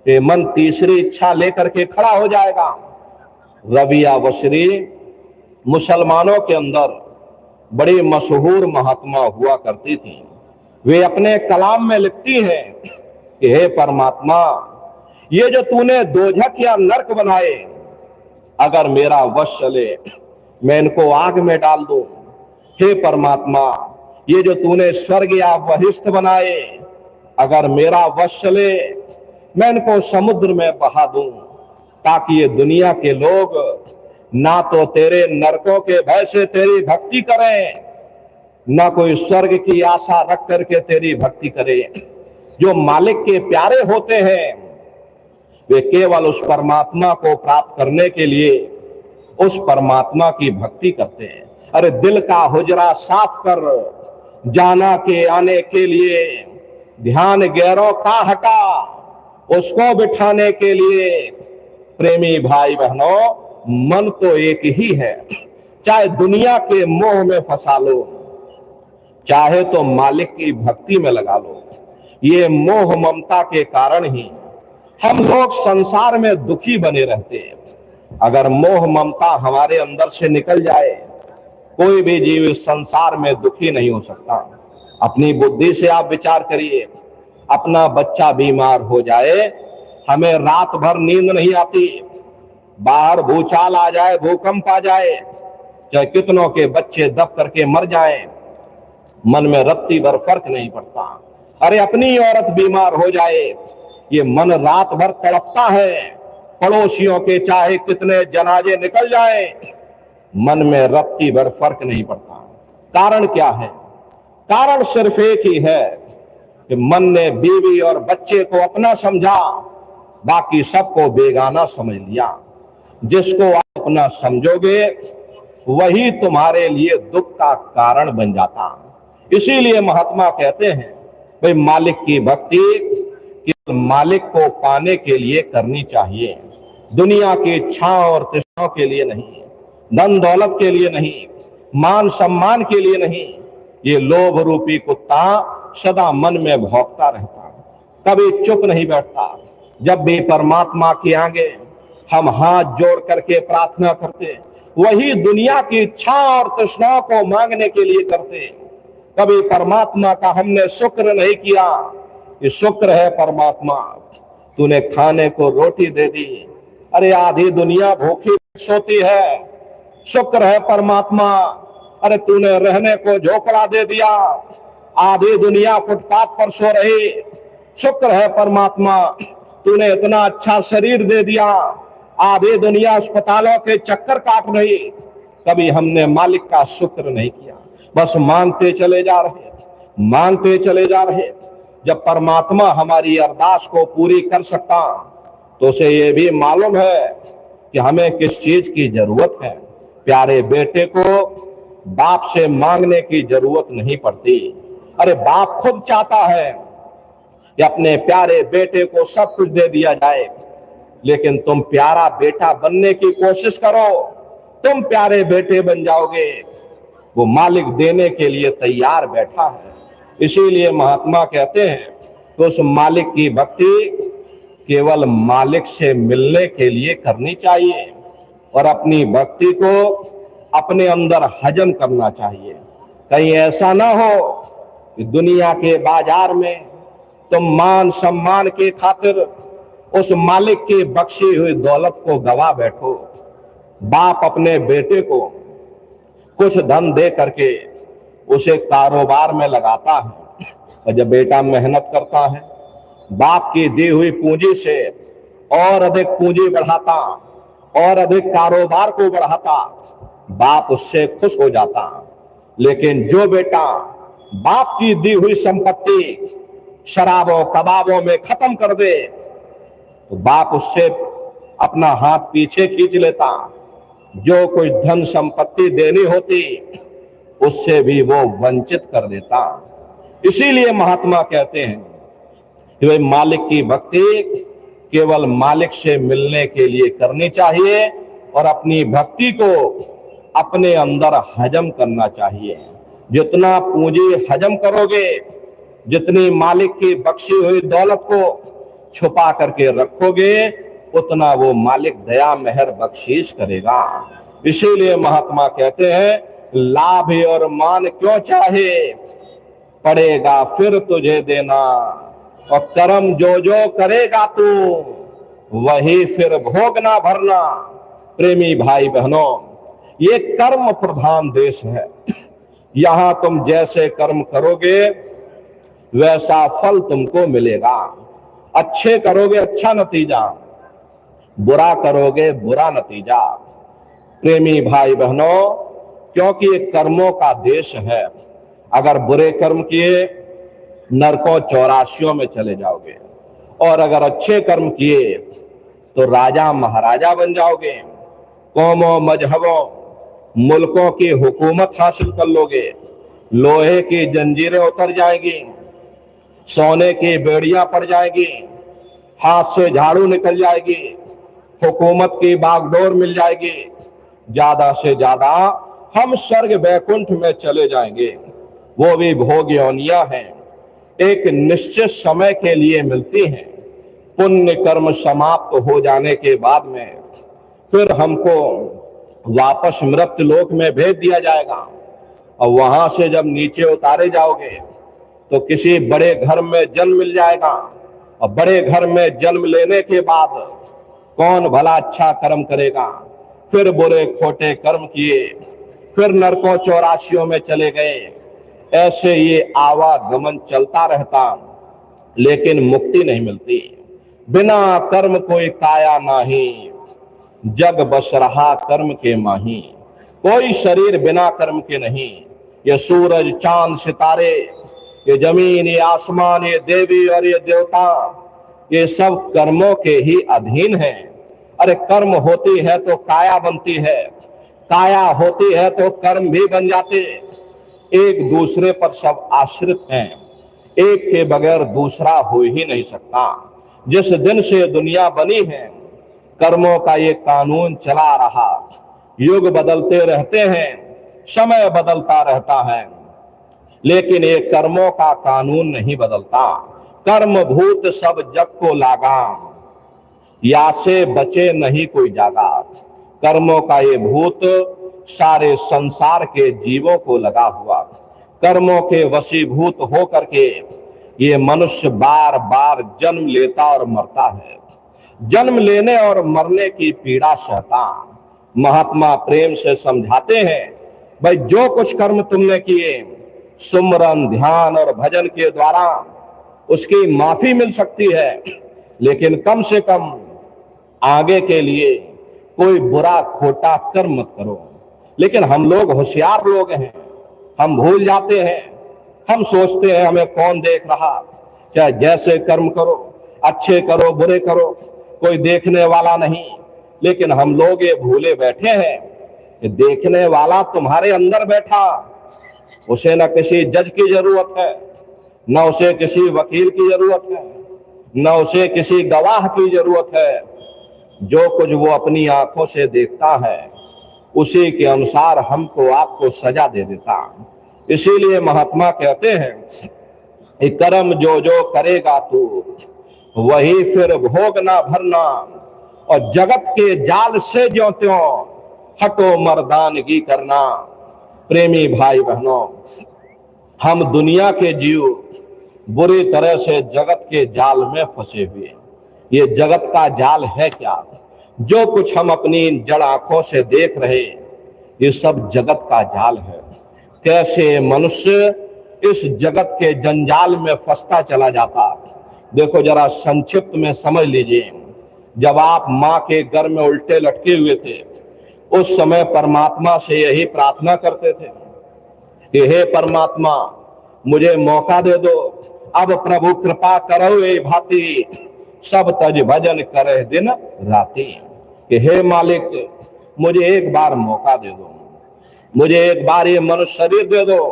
ये मन तीसरी इच्छा लेकर के खड़ा हो जाएगा। रबिया बसरी मुसलमानों के अंदर बड़ी मशहूर महात्मा हुआ करती थी। वे अपने कलाम में लिखती हैं कि हे परमात्मा, ये जो तूने दोजख या नरक बनाए, अगर मेरा वश चले मैं इनको आग में डाल दूं। हे परमात्मा, ये जो तूने स्वर्ग या बहिष्ठ बनाए, अगर मेरा वश चले मैं इनको समुद्र में बहा दूं, ताकि ये दुनिया के लोग ना तो तेरे नरकों के भय से तेरी भक्ति करें, ना कोई स्वर्ग की आशा रख करके तेरी भक्ति करें। जो मालिक के प्यारे होते हैं वे केवल उस परमात्मा को प्राप्त करने के लिए उस परमात्मा की भक्ति करते हैं। अरे दिल का हुजरा साफ कर, जाना के आने के लिए ध्यान गैरों का हटा, उसको बिठाने के लिए। प्रेमी भाई बहनों, मन तो एक ही है, चाहे दुनिया के मोह में फंसा लो, चाहे तो मालिक की भक्ति में लगा लो। ये मोह ममता के कारण ही हम लोग संसार में दुखी बने रहते हैं। अगर मोह ममता हमारे अंदर से निकल जाए, कोई भी जीव इस संसार में दुखी नहीं हो सकता। अपनी बुद्धि से आप विचार करिए, अपना बच्चा बीमार हो जाए, हमें रात भर नींद नहीं आती, बाहर भूचाल आ जाए, भूकंप आ जाए, चाहे कितनों के बच्चे दब करके मर जाएं, मन में रत्ती भर फर्क नहीं पड़ता। अरे अपनी औरत बीमार हो जाए, ये मन रात भर तड़पता है। पड़ोसियों के चाहे कितने जनाजे निकल जाए, मन में रत्ती भर फर्क नहीं पड़ता। कारण क्या है? कारण सिर्फ एक ही है कि मन ने बीवी और बच्चे को अपना समझा, बाकी सबको बेगाना समझ लिया। जिसको आप अपना समझोगे वही तुम्हारे लिए दुख का कारण बन जाता। इसीलिए महात्मा कहते हैं, भाई मालिक की भक्ति केवल मालिक को पाने के लिए करनी चाहिए, दुनिया की इच्छाओं और तृष्णाओं के लिए नहीं, धन दौलत के लिए नहीं, मान सम्मान के लिए नहीं। ये लोभ रूपी कुत्ता सदा मन में भौंकता रहता, कभी चुप नहीं बैठता। जब भी परमात्मा के आगे हम हाथ जोड़ करके प्रार्थना करते, वही दुनिया की इच्छा और तृष्णाओं को मांगने के लिए करते। कभी परमात्मा का हमने शुक्र नहीं किया कि शुक्र है परमात्मा, तूने खाने को रोटी दे दी, अरे आधी दुनिया भूखी सोती है। शुक्र है परमात्मा, अरे तूने रहने को झोपड़ा दे दिया, आधी दुनिया फुटपाथ पर सो रही। शुक्र है परमात्मा, तूने इतना अच्छा शरीर दे दिया, आधे दुनिया अस्पतालों के चक्कर काट रही, कभी हमने मालिक का शुक्र नहीं किया, बस मांगते चले जा रहे, मांगते चले जा रहे। जब परमात्मा हमारी अरदास को पूरी कर सकता तो उसे ये भी मालूम है कि हमें किस चीज की जरूरत है। प्यारे बेटे को बाप से मांगने की जरूरत नहीं पड़ती। अरे बाप खुद चाहता है कि अपने प्यारे बेटे को सब कुछ दे दिया जाए, लेकिन तुम प्यारा बेटा बनने की कोशिश करो, तुम प्यारे बेटे बन जाओगे। वो मालिक देने के लिए तैयार बैठा है। इसीलिए महात्मा कहते हैं कि उस मालिक की भक्ति केवल मालिक से मिलने के लिए करनी चाहिए और अपनी भक्ति को अपने अंदर हजम करना चाहिए। कहीं ऐसा ना हो कि दुनिया के बाजार में तुम मान सम्मान के खातिर उस मालिक की बख्शी हुई दौलत को गवा बैठो। बाप अपने बेटे को कुछ धन दे करके उसे कारोबार में लगाता है, और जब बेटा मेहनत करता है बाप की दी हुई पूंजी से और अधिक पूंजी बढ़ाता और अधिक कारोबार को बढ़ाता, बाप उससे खुश हो जाता। लेकिन जो बेटा बाप की दी हुई संपत्ति शराबों कबाबों में खत्म कर दे तो बाप उससे अपना हाथ पीछे खींच लेता। जो कोई धन संपत्ति देनी होती उससे भी वो वंचित कर देता। इसीलिए महात्मा कहते हैं कि भाई मालिक की भक्ति केवल मालिक से मिलने के लिए करनी चाहिए और अपनी भक्ति को अपने अंदर हजम करना चाहिए। जितना पूंजी हजम करोगे, जितनी मालिक की बख्शी हुई दौलत को छुपा करके रखोगे, उतना वो मालिक दया मेहर बख्शीश करेगा। इसीलिए महात्मा कहते हैं लाभ और मान क्यों चाहे, पड़ेगा फिर तुझे देना, और कर्म जो जो करेगा तू वही फिर भोगना भरना। प्रेमी भाई बहनों, ये कर्म प्रधान देश है। यहां तुम जैसे कर्म करोगे वैसा फल तुमको मिलेगा। अच्छे करोगे अच्छा नतीजा, बुरा करोगे बुरा नतीजा। प्रेमी भाई बहनों, क्योंकि ये कर्मों का देश है। अगर बुरे कर्म किए नरकों 84 में चले जाओगे, और अगर अच्छे कर्म किए तो राजा महाराजा बन जाओगे। कौमों मजहबों मुल्कों की हुकूमत हासिल कर लोगे। लोहे की जंजीरें उतर जाएंगी, सोने की बेड़ियां पड़ जाएगी, हाथ से झाड़ू निकल जाएगी, हुकूमत की बागडोर मिल जाएगी। ज्यादा से ज्यादा हम स्वर्ग वैकुंठ में चले जाएंगे। वो भी भोग योनियां हैं, एक निश्चित समय के लिए मिलती हैं। पुण्य कर्म समाप्त हो जाने के बाद में फिर हमको वापस मृत्यु लोक में भेज दिया जाएगा, और वहां से जब नीचे उतारे जाओगे तो किसी बड़े घर में जन्म मिल जाएगा। और बड़े घर में जन्म लेने के बाद कौन भला अच्छा कर्म करेगा, फिर बुरे खोटे कर्म किए, फिर नरकों 84 में चले गए। ऐसे ये आवागमन चलता रहता, लेकिन मुक्ति नहीं मिलती। बिना कर्म कोई काया नाही, जग बस रहा कर्म के माही। कोई शरीर बिना कर्म के नहीं। ये सूरज चांद सितारे, ये जमीन, ये आसमान, ये देवी और ये देवता, ये सब कर्मों के ही अधीन हैं। अरे कर्म होती है तो काया बनती है, काया होती है तो कर्म भी बन जाते। एक दूसरे पर सब आश्रित हैं, एक के बगैर दूसरा हो ही नहीं सकता। जिस दिन से दुनिया बनी है कर्मों का ये कानून चला रहा। युग बदलते रहते हैं, समय बदलता रहता है, लेकिन ये कर्मों का कानून नहीं बदलता। कर्म भूत सब जग को लागा, या से बचे नहीं कोई जागा। कर्मों का ये भूत सारे संसार के जीवों को लगा हुआ। कर्मों के वशीभूत हो करके ये मनुष्य बार बार जन्म लेता और मरता है। जन्म लेने और मरने की पीड़ा सहता। महात्मा प्रेम से समझाते हैं, भाई जो कुछ कर्म तुमने किए सुमरन ध्यान और भजन के द्वारा उसकी माफी मिल सकती है, लेकिन कम से कम आगे के लिए कोई बुरा खोटा कर्म मत करो। लेकिन हम लोग होशियार लोग हैं, हम भूल जाते हैं, हम सोचते हैं हमें कौन देख रहा, चाहे जैसे कर्म करो, अच्छे करो बुरे करो, कोई देखने वाला नहीं। लेकिन हम लोग ये भूले बैठे हैं कि देखने वाला तुम्हारे अंदर बैठा, उसे न किसी जज की जरूरत है, न उसे किसी वकील की जरूरत है, न उसे किसी गवाह की जरूरत है। जो कुछ वो अपनी आंखों से देखता है उसी के अनुसार हमको आपको सजा दे देता। इसीलिए महात्मा कहते हैं कि कर्म जो जो करेगा तू वही फिर भोगना भरना, और जगत के जाल से ज्यों त्यों हटो मर्दानगी करना। प्रेमी भाई बहनों, हम दुनिया के जीव बुरी तरह से जगत के जाल में फंसे हुए। ये जगत का जाल है क्या? जो कुछ हम अपनी जड़ आंखों से देख रहे ये सब जगत का जाल है। कैसे मनुष्य इस जगत के जंजाल में फंसता चला जाता। देखो जरा संक्षिप्त में समझ लीजिए, जब आप माँ के गर्भ में उल्टे लटके हुए थे उस समय परमात्मा से यही प्रार्थना करते थे कि हे परमात्मा मुझे मौका दे दो, अब प्रभु कृपा करो ये भांति, सब तज भजन करे दिन राती। कि हे मालिक मुझे एक बार मौका दे दो, मुझे एक बार ये मनुष्य शरीर दे दो,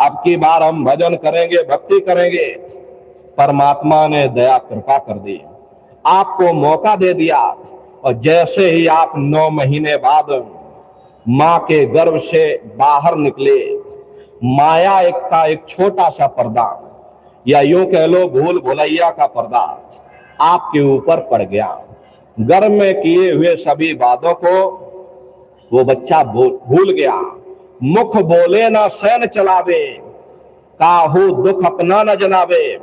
अब की बार हम भजन करेंगे भक्ति करेंगे। परमात्मा ने दया कृपा कर दी, आपको मौका दे दिया, और जैसे ही आप 9 महीने बाद माँ के गर्भ से बाहर निकले, माया एक छोटा सा पर्दा, या यूं कह लो भूल भुलैया का पर्दा आपके ऊपर पड़ गया। गर्भ में किए हुए सभी बातों को वो बच्चा भूल गया। मुख बोले ना सैन चलावे, काहू दुख अपना न जनावे।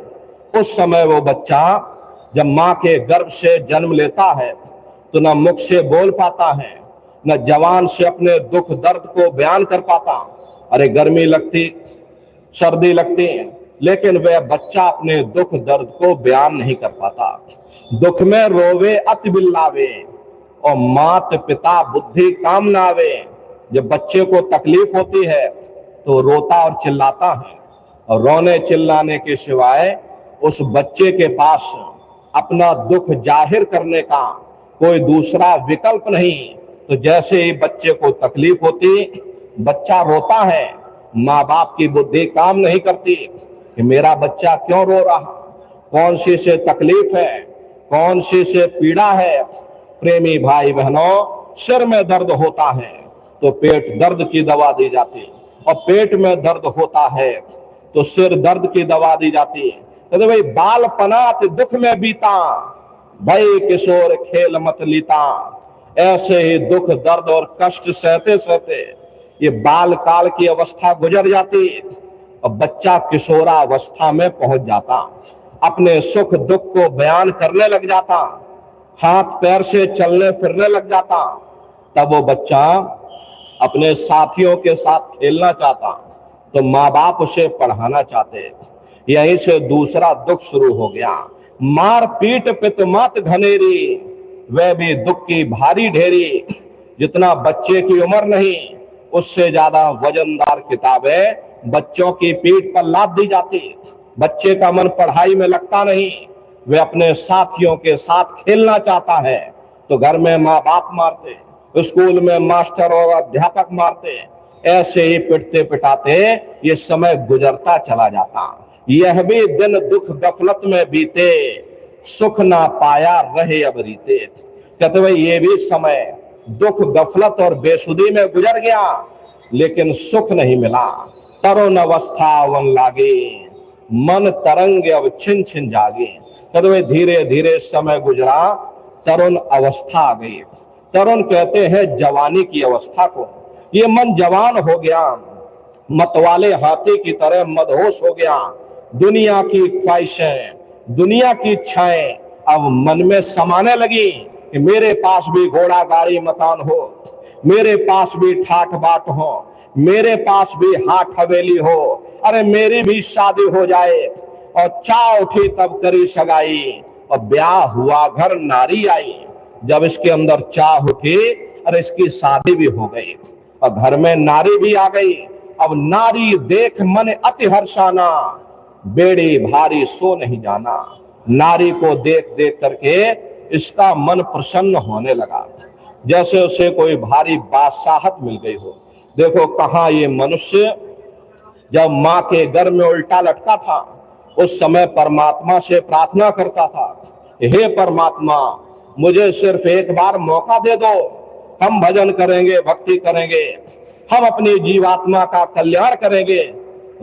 उस समय वो बच्चा जब माँ के गर्भ से जन्म लेता है तो न मुख से बोल पाता है, न जवान से अपने दुख दर्द को बयान कर पाता। अरे गर्मी लगती, सर्दी लगती, लेकिन वह बच्चा अपने दुख दर्द को बयान नहीं कर पाता। दुख में रोवे अति बिल्लावे, और मात पिता बुद्धि काम ना आवे। जब बच्चे को तकलीफ होती है तो रोता और चिल्लाता है, और रोने चिल्लाने के सिवाय उस बच्चे के पास अपना दुख जाहिर करने का कोई दूसरा विकल्प नहीं। तो जैसे ही बच्चे को तकलीफ होती, बच्चा रोता है, माँ बाप की बुद्धि काम नहीं करती कि मेरा बच्चा क्यों रो रहा, कौन सी से तकलीफ है, कौन सी से पीड़ा है। प्रेमी भाई बहनों, सिर में दर्द होता है तो पेट दर्द की दवा दी जाती, और पेट में दर्द होता है तो सिर दर्द की दवा दी जाती। तो भाई बाल पनात दुख में बीता, भाई किशोर खेल मत लीता। ऐसे ही दुख दर्द और कष्ट सहते सहते ये बाल काल की अवस्था गुजर जाती, और बच्चा किशोरावस्था में पहुंच जाता, अपने सुख दुख को बयान करने लग जाता, हाथ पैर से चलने फिरने लग जाता। तब वो बच्चा अपने साथियों के साथ खेलना चाहता, तो माँ बाप उसे पढ़ाना चाहते। यहीं से दूसरा दुख शुरू हो गया। मार पीट पित मात घनेरी, वह भी दुख की भारी ढेरी। जितना बच्चे की उम्र नहीं उससे ज्यादा वजनदार किताबें बच्चों की पीठ पर लाद दी जाती। बच्चे का मन पढ़ाई में लगता नहीं, वे अपने साथियों के साथ खेलना चाहता है तो घर में माँ बाप मारते, स्कूल में मास्टर और अध्यापक मारते। ऐसे ही पिटते पिटाते ये समय गुजरता चला जाता। यह भी दिन दुख गफलत में बीते, सुख ना पाया रहे अब रीते। कहते भाई ये भी समय दुख गफलत और बेसुधी में गुजर गया, लेकिन सुख नहीं मिला। तरुण अवस्था वन लागे, मन तरंग अब छिन छिन जागे। कहते भाई धीरे धीरे समय गुजरा, तरुण अवस्था आ गई। तरुण कहते हैं जवानी की अवस्था को। ये मन जवान हो गया, मतवाले हाथी की तरह मदहोश हो गया। दुनिया की ख्वाहिशें, दुनिया की इच्छाएं अब मन में समाने लगी कि मेरे पास भी घोड़ा गाड़ी मकान हो, मेरे पास भी ठाठ बाट हो, मेरे पास भी हाट हवेली हो, अरे मेरी भी शादी हो जाए। और चाह उठी तब करी सगाई, और ब्याह हुआ, घर नारी आई। जब इसके अंदर चाह उठी, अरे इसकी शादी भी हो गई और घर में नारी भी आ गई। अब नारी देख मन अति हर्षाना, बेड़ी भारी सो नहीं जाना। नारी को देख देख करके इसका मन प्रसन्न होने लगा, जैसे उसे कोई भारी बादशाहत मिल गई हो। देखो कहाँ ये मनुष्य जब माँ के गर्भ में उल्टा लटका था, उस समय परमात्मा से प्रार्थना करता था, हे परमात्मा मुझे सिर्फ एक बार मौका दे दो, हम भजन करेंगे, भक्ति करेंगे, हम अपनी जीवात्मा का कल्याण करेंगे।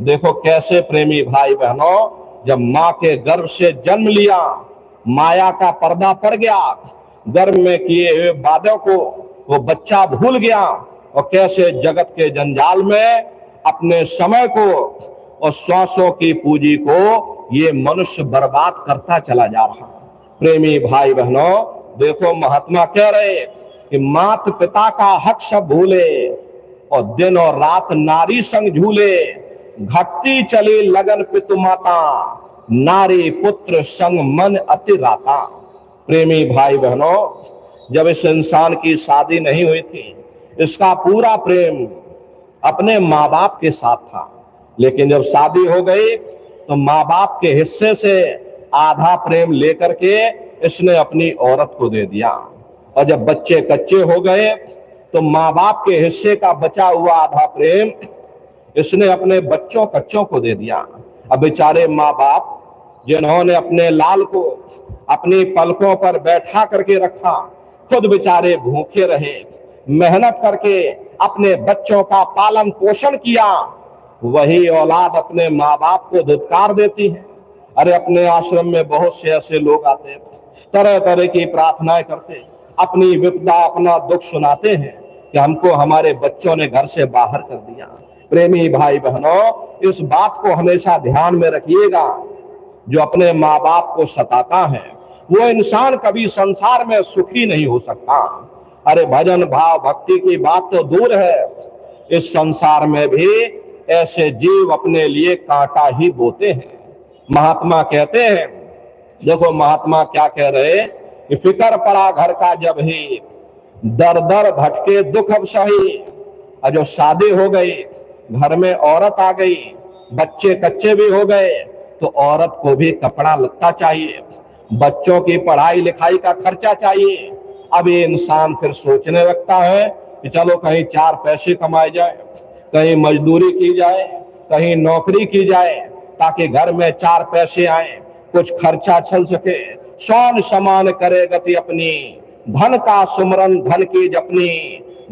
देखो कैसे प्रेमी भाई बहनों, जब माँ के गर्भ से जन्म लिया, माया का पर्दा पड़ गया, गर्भ में किए हुए वादों को वो बच्चा भूल गया और कैसे जगत के जंजाल में अपने समय को और श्वासों की पूंजी को ये मनुष्य बर्बाद करता चला जा रहा। प्रेमी भाई बहनों, देखो महात्मा कह रहे कि मात पिता का हक सब भूले और दिन और रात नारी संग झूले। घटती चली लगन पितु माता, नारी पुत्र संग मन अति राता। प्रेमी भाई बहनों, जब इस इंसान की शादी नहीं हुई थी, इसका पूरा प्रेम अपने माँ बाप के साथ था, लेकिन जब शादी हो गई तो माँ बाप के हिस्से से आधा प्रेम लेकर के इसने अपनी औरत को दे दिया। और जब बच्चे कच्चे हो गए तो माँ बाप के हिस्से का बचा हुआ आधा प्रेम इसने अपने बच्चों कच्चों को दे दिया। अब बेचारे माँ बाप जिन्होंने अपने लाल को अपनी पलकों पर बैठा करके रखा, खुद बेचारे भूखे रहे, मेहनत करके अपने बच्चों का पालन पोषण किया, वही औलाद अपने माँ बाप को धिक्कार देती है। अरे अपने आश्रम में बहुत से ऐसे लोग आते, तरह तरह की प्रार्थनाएं करते, अपनी विपदा अपना दुख सुनाते हैं कि हमको हमारे बच्चों ने घर से बाहर कर दिया। प्रेमी भाई बहनों, इस बात को हमेशा ध्यान में रखिएगा, जो अपने माँ बाप को सताता है वो इंसान कभी संसार में सुखी नहीं हो सकता। अरे भजन भाव भक्ति की बात तो दूर है, इस संसार में भी ऐसे जीव अपने लिए कांटा ही बोते हैं। महात्मा कहते हैं, देखो महात्मा क्या कह रहे कि फिकर पड़ा घर का जब ही, दर दर भटके दुख अब सही। और जो शादी हो गई, घर में औरत आ गई, बच्चे कच्चे भी हो गए, तो औरत को भी कपड़ा लत्ता चाहिए, बच्चों की पढ़ाई लिखाई का खर्चा चाहिए। अब ये इंसान फिर सोचने लगता है कि चलो कहीं चार पैसे कमाए जाए, कहीं मजदूरी की जाए, कहीं नौकरी की जाए, ताकि घर में चार पैसे आए, कुछ खर्चा चल सके। सौन समान करे गति अपनी, धन का सुमरन धन की जपनी।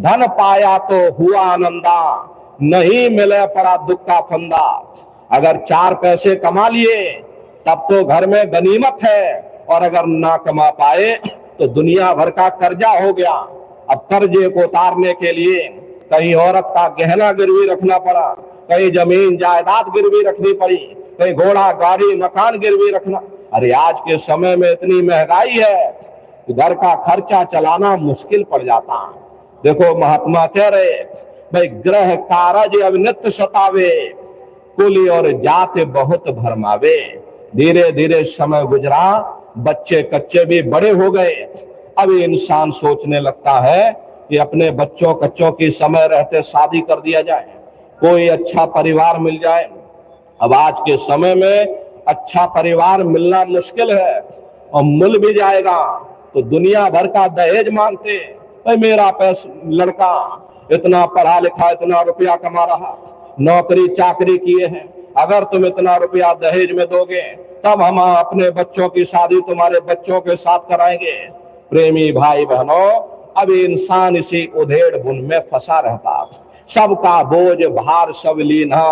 धन पाया तो हुआ आनंदा, नहीं मिले पड़ा दुख का फंदा। अगर चार पैसे कमा लिए तब तो घर में गनीमत है, और अगर ना कमा पाए तो दुनिया भर का कर्जा हो गया। अब कर्जे को उतारने के लिए कहीं औरत का गहना गिरवी रखना पड़ा, कहीं जमीन जायदाद गिरवी रखनी पड़ी, कहीं घोड़ा गाड़ी मकान गिरवी रखना। अरे आज के समय में इतनी महंगाई है कि घर का खर्चा चलाना मुश्किल पड़ जाता। देखो महात्मा कह रहे, भाई ग्रह कारज अब नित्य सतावे, कुल और जात बहुत भरमावे। धीरे धीरे समय गुजरा, बच्चे कच्चे भी बड़े हो गए। अब इंसान सोचने लगता है कि अपने बच्चों कच्चों की समय रहते शादी कर दिया जाए, कोई अच्छा परिवार मिल जाए। अब आज के समय में अच्छा परिवार मिलना मुश्किल है, और मिल भी जाएगा तो दुनिया भर का दहेज मांगते। भाई मेरा लड़का इतना पढ़ा लिखा, इतना रुपया कमा रहा, नौकरी चाकरी किए हैं, अगर तुम इतना रुपया दहेज में दोगे तब हम अपने बच्चों की शादी तुम्हारे बच्चों के साथ कराएंगे। प्रेमी भाई बहनों, अब इंसान इसी उधेड़ बुन में फंसा रहता। सबका बोझ भार सब लीना,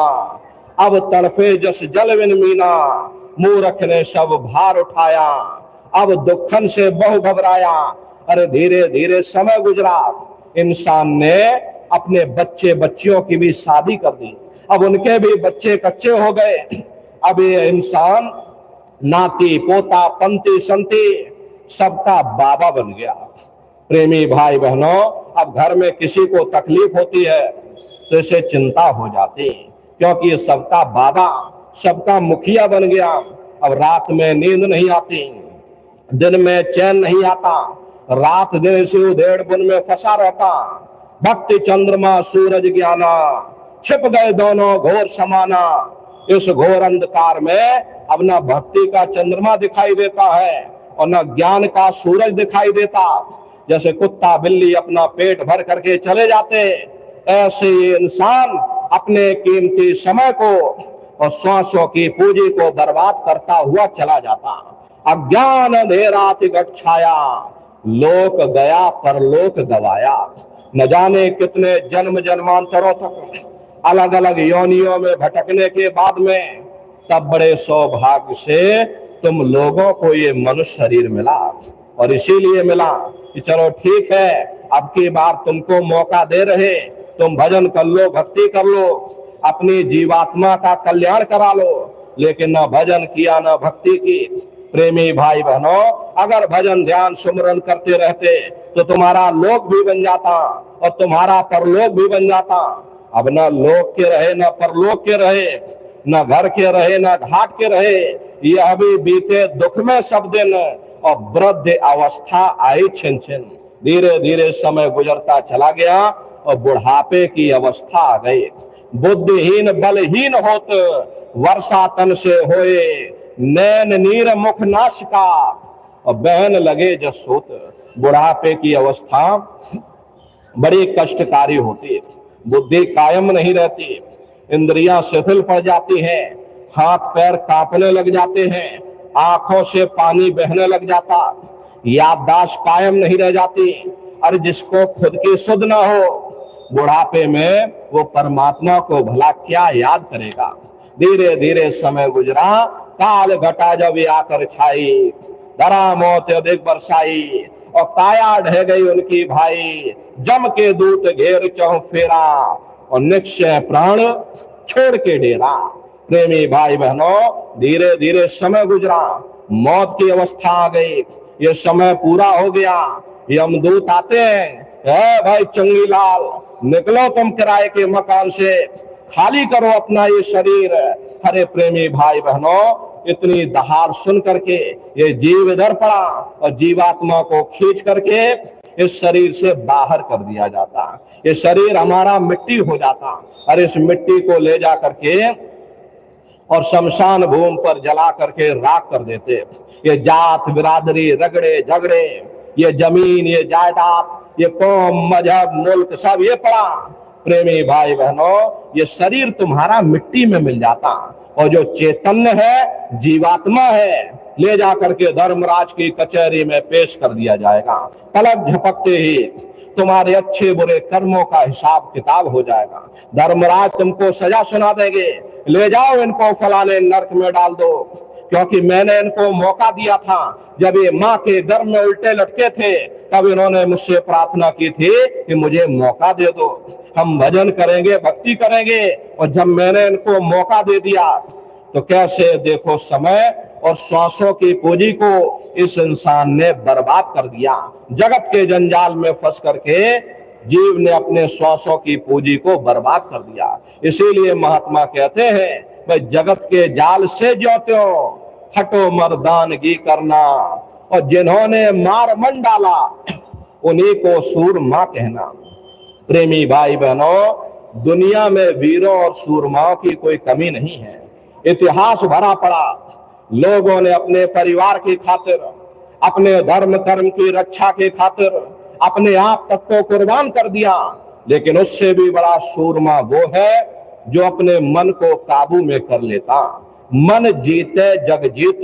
अब तड़फे जस जल बिन मीना। मूर्ख ने सब भार उठाया, अब दुखन से बहु घबराया। अरे धीरे धीरे समय गुजरा, इंसान ने अपने बच्चे बच्चियों की भी शादी कर दी, अब उनके भी बच्चे कच्चे हो गए। अब ये इंसान नाती पोता पंती संती सबका बाबा बन गया। प्रेमी भाई बहनों, अब घर में किसी को तकलीफ होती है तो इसे चिंता हो जाती, क्योंकि ये सबका बाबा, सबका मुखिया बन गया। अब रात में नींद नहीं आती, दिन में चैन नहीं आता, रात दिन इसी उधेड़ बुन में फंसा रहता। भक्ति चंद्रमा सूरज ज्ञाना, छिप गए दोनों घोर समाना। इस घोर अंधकार में अब न भक्ति का चंद्रमा दिखाई देता है और न ज्ञान का सूरज दिखाई देता। जैसे कुत्ता बिल्ली अपना पेट भर करके चले जाते, ऐसे ये इंसान अपने कीमती समय को और श्वासों की पूंजी को बर्बाद करता हुआ चला जाता। अज्ञान अंधेराति घट छाया, लोक गया परलोक गवाया। न जाने कितने जन्म जन्मांतरों तक अलग अलग योनियों में भटकने के बाद में तब बड़े सौभाग्य से तुम लोगों को ये मनुष्य शरीर मिला। और इसीलिए मिला कि चलो ठीक है, अब की बार तुमको मौका दे रहे, तुम भजन कर लो, भक्ति कर लो, अपनी जीवात्मा का कल्याण करा लो। लेकिन न भजन किया न भक्ति की। प्रेमी भाई बहनों, अगर भजन ध्यान सुमरन करते रहते तो तुम्हारा लोक भी बन जाता और तुम्हारा परलोक भी बन जाता। अब न लोक के रहे न परलोक के रहे, न घर के रहे न घाट के रहे। यह भी बीते दुख में सब दिन और वृद्ध अवस्था आई छिन छिन। धीरे धीरे समय गुजरता चला गया और बुढ़ापे की अवस्था आ गई। बुद्धिहीन बलहीन होत, वर्षा तन से होए, नैन नीर मुख नासिका और बहन लगे जसोत। बुढ़ापे की अवस्था बड़ी कष्टकारी होती है। बुद्धि कायम नहीं रहती, इंद्रियां शिथिल पड़ जाती हैं, हाथ पैर कांपने लग जाते हैं, आंखों से पानी बहने लग जाता, याददाश्त कायम नहीं रह जाती। और जिसको खुद की सुध ना हो, बुढ़ापे में वो परमात्मा को भला क्या याद करेगा। धीरे धीरे समय गुजरा, काल घटा जब आकर छाई, धरा मौत अधिक बरसाई और काया ढह गई उनकी भाई। जम के दूत घेर चौं फेरा और निश्चय प्राण छोड़ के डेरा। प्रेमी भाई बहनों, धीरे धीरे समय गुजरा, मौत की अवस्था आ गई। ये समय पूरा हो गया, यमदूत आते हैं, भाई चंगी लाल निकलो तुम किराए के मकान से, खाली करो अपना ये शरीर। अरे प्रेमी भाई बहनों, इतनी दहाड़ सुन करके ये जीव इधर पड़ा और जीवात्मा को खींच करके इस शरीर से बाहर कर दिया जाता। ये शरीर हमारा मिट्टी हो जाता और इस मिट्टी को ले जा करके और शमशान भूमि पर जला करके राख कर देते। ये जात बिरादरी रगड़े झगड़े, ये जमीन ये जायदाद, ये कौम मजहब मुल्क सब ये पड़ा। प्रेमी भाई बहनों, ये शरीर तुम्हारा मिट्टी में मिल जाता और जो चैतन्य है, जीवात्मा है, ले जाकर के धर्मराज की कचहरी में पेश कर दिया जाएगा। पलक झपकते ही तुम्हारे अच्छे बुरे कर्मों का हिसाब किताब हो जाएगा। धर्मराज तुमको सजा सुना देंगे, ले जाओ इनको फलाने नरक में डाल दो, क्योंकि मैंने इनको मौका दिया था। जब ये माँ के गर्भ में उल्टे लटके थे, तब इन्होंने मुझसे प्रार्थना की थी कि मुझे मौका दे दो, हम भजन करेंगे, भक्ति करेंगे। और जब मैंने इनको मौका दे दिया तो कैसे देखो समय और श्वासों की पूंजी को इस इंसान ने बर्बाद कर दिया। जगत के जंजाल में फंस करके जीव ने अपने श्वासों की पूंजी को बर्बाद कर दिया। इसीलिए महात्मा कहते हैं, भाई जगत के जाल से जो त्यों हटो मर्दानगी करना, और जिन्होंने मार मन डाला उन्हीं को सूरमा कहना। प्रेमी भाई बहनों, दुनिया में वीरों और सूरमाओं की कोई कमी नहीं है। इतिहास भरा पड़ा, लोगों ने अपने परिवार की खातिर, अपने धर्म कर्म की रक्षा की खातिर अपने आप तक को कुर्बान कर दिया। लेकिन उससे भी बड़ा सूरमा वो है जो अपने मन को काबू में कर लेता। मन जीते जग जीत।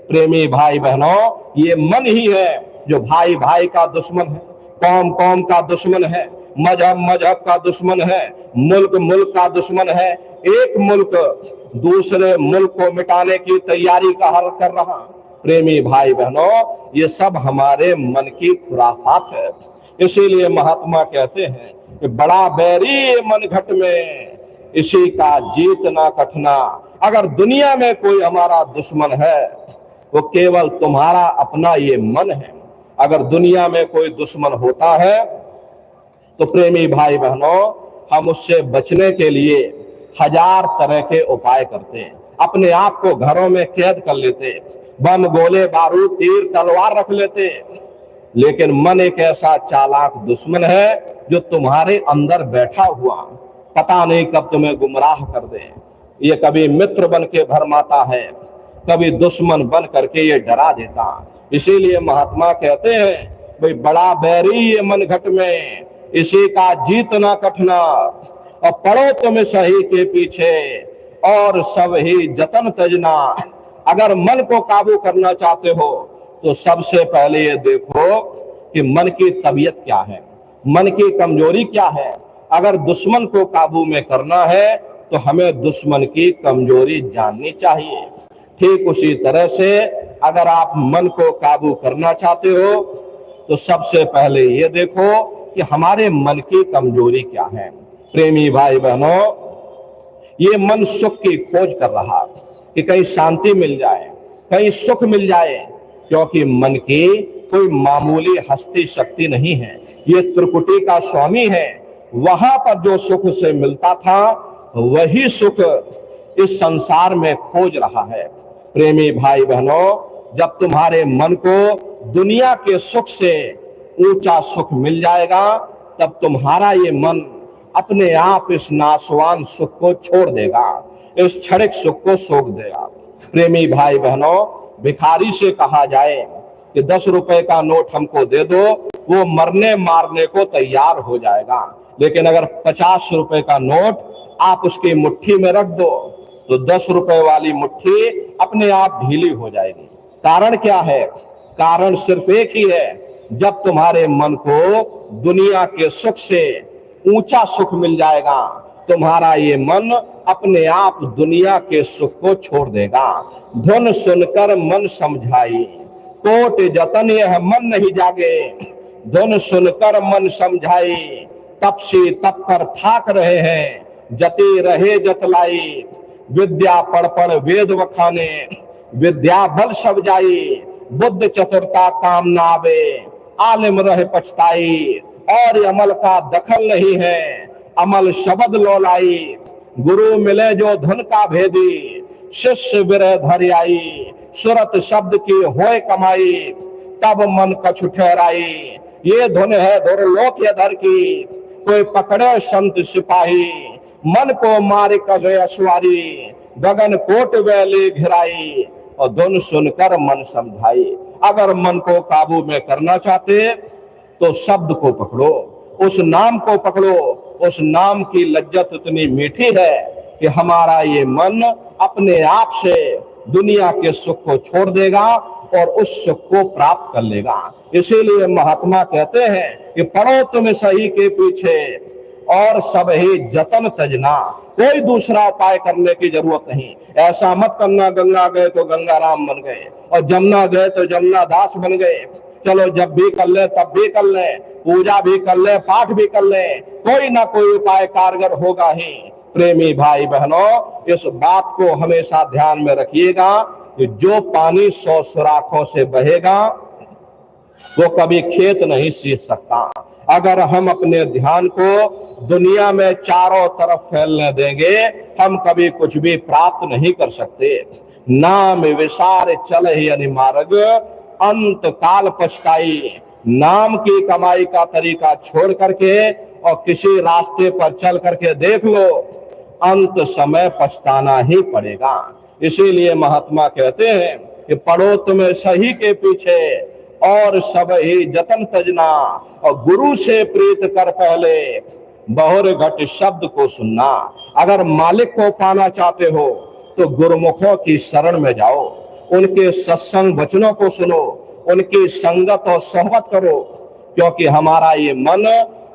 प्रेमी भाई बहनों, ये मन ही है जो भाई भाई का दुश्मन है, कौम कौम का दुश्मन है, मजहब मजहब का दुश्मन है, मुल्क मुल्क का दुश्मन है। एक मुल्क दूसरे मुल्क को मिटाने की तैयारी का हर कर रहा। प्रेमी भाई बहनों, ये सब हमारे मन की खुराफात है। इसीलिए महात्मा कहते हैं कि बड़ा बैरी मन घट में, इसी का जीतना कठना। अगर दुनिया में कोई हमारा दुश्मन है, वो केवल तुम्हारा अपना ये मन है। अगर दुनिया में कोई दुश्मन होता है तो प्रेमी भाई बहनों, हम उससे बचने के लिए हजार तरह के उपाय करते हैं। अपने आप को घरों में कैद कर लेते, बम गोले बारूद तीर तलवार रख लेते। लेकिन मन एक ऐसा चालाक दुश्मन है जो तुम्हारे अंदर बैठा हुआ, पता नहीं कब तुम्हें गुमराह कर दे। ये कभी मित्र बन के भरमाता है, कभी दुश्मन बन करके ये डरा देता। इसीलिए महात्मा कहते हैं भाई बड़ा बैरी ये मन घट में, इसी का जीतना कठिना, और पड़ो तुम सही के पीछे और सब ही जतन तजना। अगर मन को काबू करना चाहते हो तो सबसे पहले ये देखो कि मन की तबीयत क्या है, मन की कमजोरी क्या है। अगर दुश्मन को काबू में करना है तो हमें दुश्मन की कमजोरी जाननी चाहिए। ठीक उसी तरह से अगर आप मन को काबू करना चाहते हो तो सबसे पहले ये देखो कि हमारे मन की कमजोरी क्या है। प्रेमी भाई बहनों, ये मन सुख की खोज कर रहा कि कहीं शांति मिल जाए, कहीं सुख मिल जाए, क्योंकि मन की कोई मामूली हस्ती शक्ति नहीं है, ये त्रिकुटी का स्वामी है। वहां पर जो सुख से मिलता था वही सुख इस संसार में खोज रहा है। प्रेमी भाई बहनों, जब तुम्हारे मन को दुनिया के सुख से ऊंचा सुख मिल जाएगा तब तुम्हारा ये मन अपने आप इस नाशवान सुख को छोड़ देगा, इस क्षणिक सुख को सोख देगा। प्रेमी भाई बहनों, भिखारी से कहा जाए कि 10 रुपए का नोट हमको दे दो, वो मरने मारने को तैयार हो जाएगा। लेकिन अगर 50 रुपए का नोट आप उसकी मुट्ठी में रख दो तो 10 रुपए वाली मुट्ठी अपने आप ढीली हो जाएगी। कारण क्या है? कारण सिर्फ एक ही है, जब तुम्हारे मन को दुनिया के सुख से ऊंचा सुख मिल जाएगा तुम्हारा ये मन अपने आप दुनिया के सुख को छोड़ देगा। धुन सुनकर मन समझाई, कोट जतन यह मन नहीं जागे। धुन सुनकर मन समझाई, तपसी तप कर थाक रहे हैं, जती रहे जतलाई। विद्या पढ़ पढ़ वेद वखाने, विद्या बल सब जाई। बुद्ध चतुरता काम ना आवे, आलिम रहे पछताई। और अमल का दखल नहीं है, अमल शब्द लोलाई। गुरु मिले जो धुन का भेदी, शिष्य विरह धर आई। सुरत शब्द की होए कमाई, तब मन कछु ठहराई। ये धुन है धुरलोक धर की, कोई पकड़े संत सिपाही। मन को मारे करे अश्वारी, गगन कोट वैले घिराई। और धुन सुनकर मन समझाई। अगर मन को काबू में करना चाहते तो शब्द को पकड़ो, उस नाम को पकड़ो। उस नाम की लज्जत इतनी मीठी है कि हमारा ये मन अपने आप से दुनिया के सुख को छोड़ देगा और उस सुख को प्राप्त कर लेगा। इसीलिए महात्मा कहते हैं कि पढ़ो तुम सही के पीछे और सब ही जतन तजना। कोई दूसरा उपाय करने की जरूरत नहीं। ऐसा मत करना गंगा गए तो गंगा राम बन गए और जमुना गए तो जमुना दास बन गए। चलो जब भी कर ले तब भी कर ले, पूजा भी कर ले, पाठ भी कर ले, कोई ना कोई उपाय कारगर होगा ही। प्रेमी भाई बहनों, इस बात को हमेशा ध्यान में रखिएगा कि जो पानी 100 सुराखों से बहेगा वो कभी खेत नहीं सींच सकता। अगर हम अपने ध्यान को दुनिया में चारों तरफ फैलने देंगे हम कभी कुछ भी प्राप्त नहीं कर सकते। नाम विसार चल ही अनिमार्ग, अंत काल पछताई। नाम की कमाई का तरीका छोड़ करके और किसी रास्ते पर चल करके देख लो, अंत समय पछताना ही पड़ेगा। इसीलिए महात्मा कहते हैं कि पढ़ो तुम्हें सही के पीछे और सब ही जतन तजना। और गुरु से प्रीत कर पहले बहुर घट शब्द को सुनना। अगर मालिक को पाना चाहते हो तो गुरुमुखों की शरण में जाओ, उनके सत्संग वचनों को सुनो, उनकी संगत और सोहबत करो। क्योंकि हमारा ये मन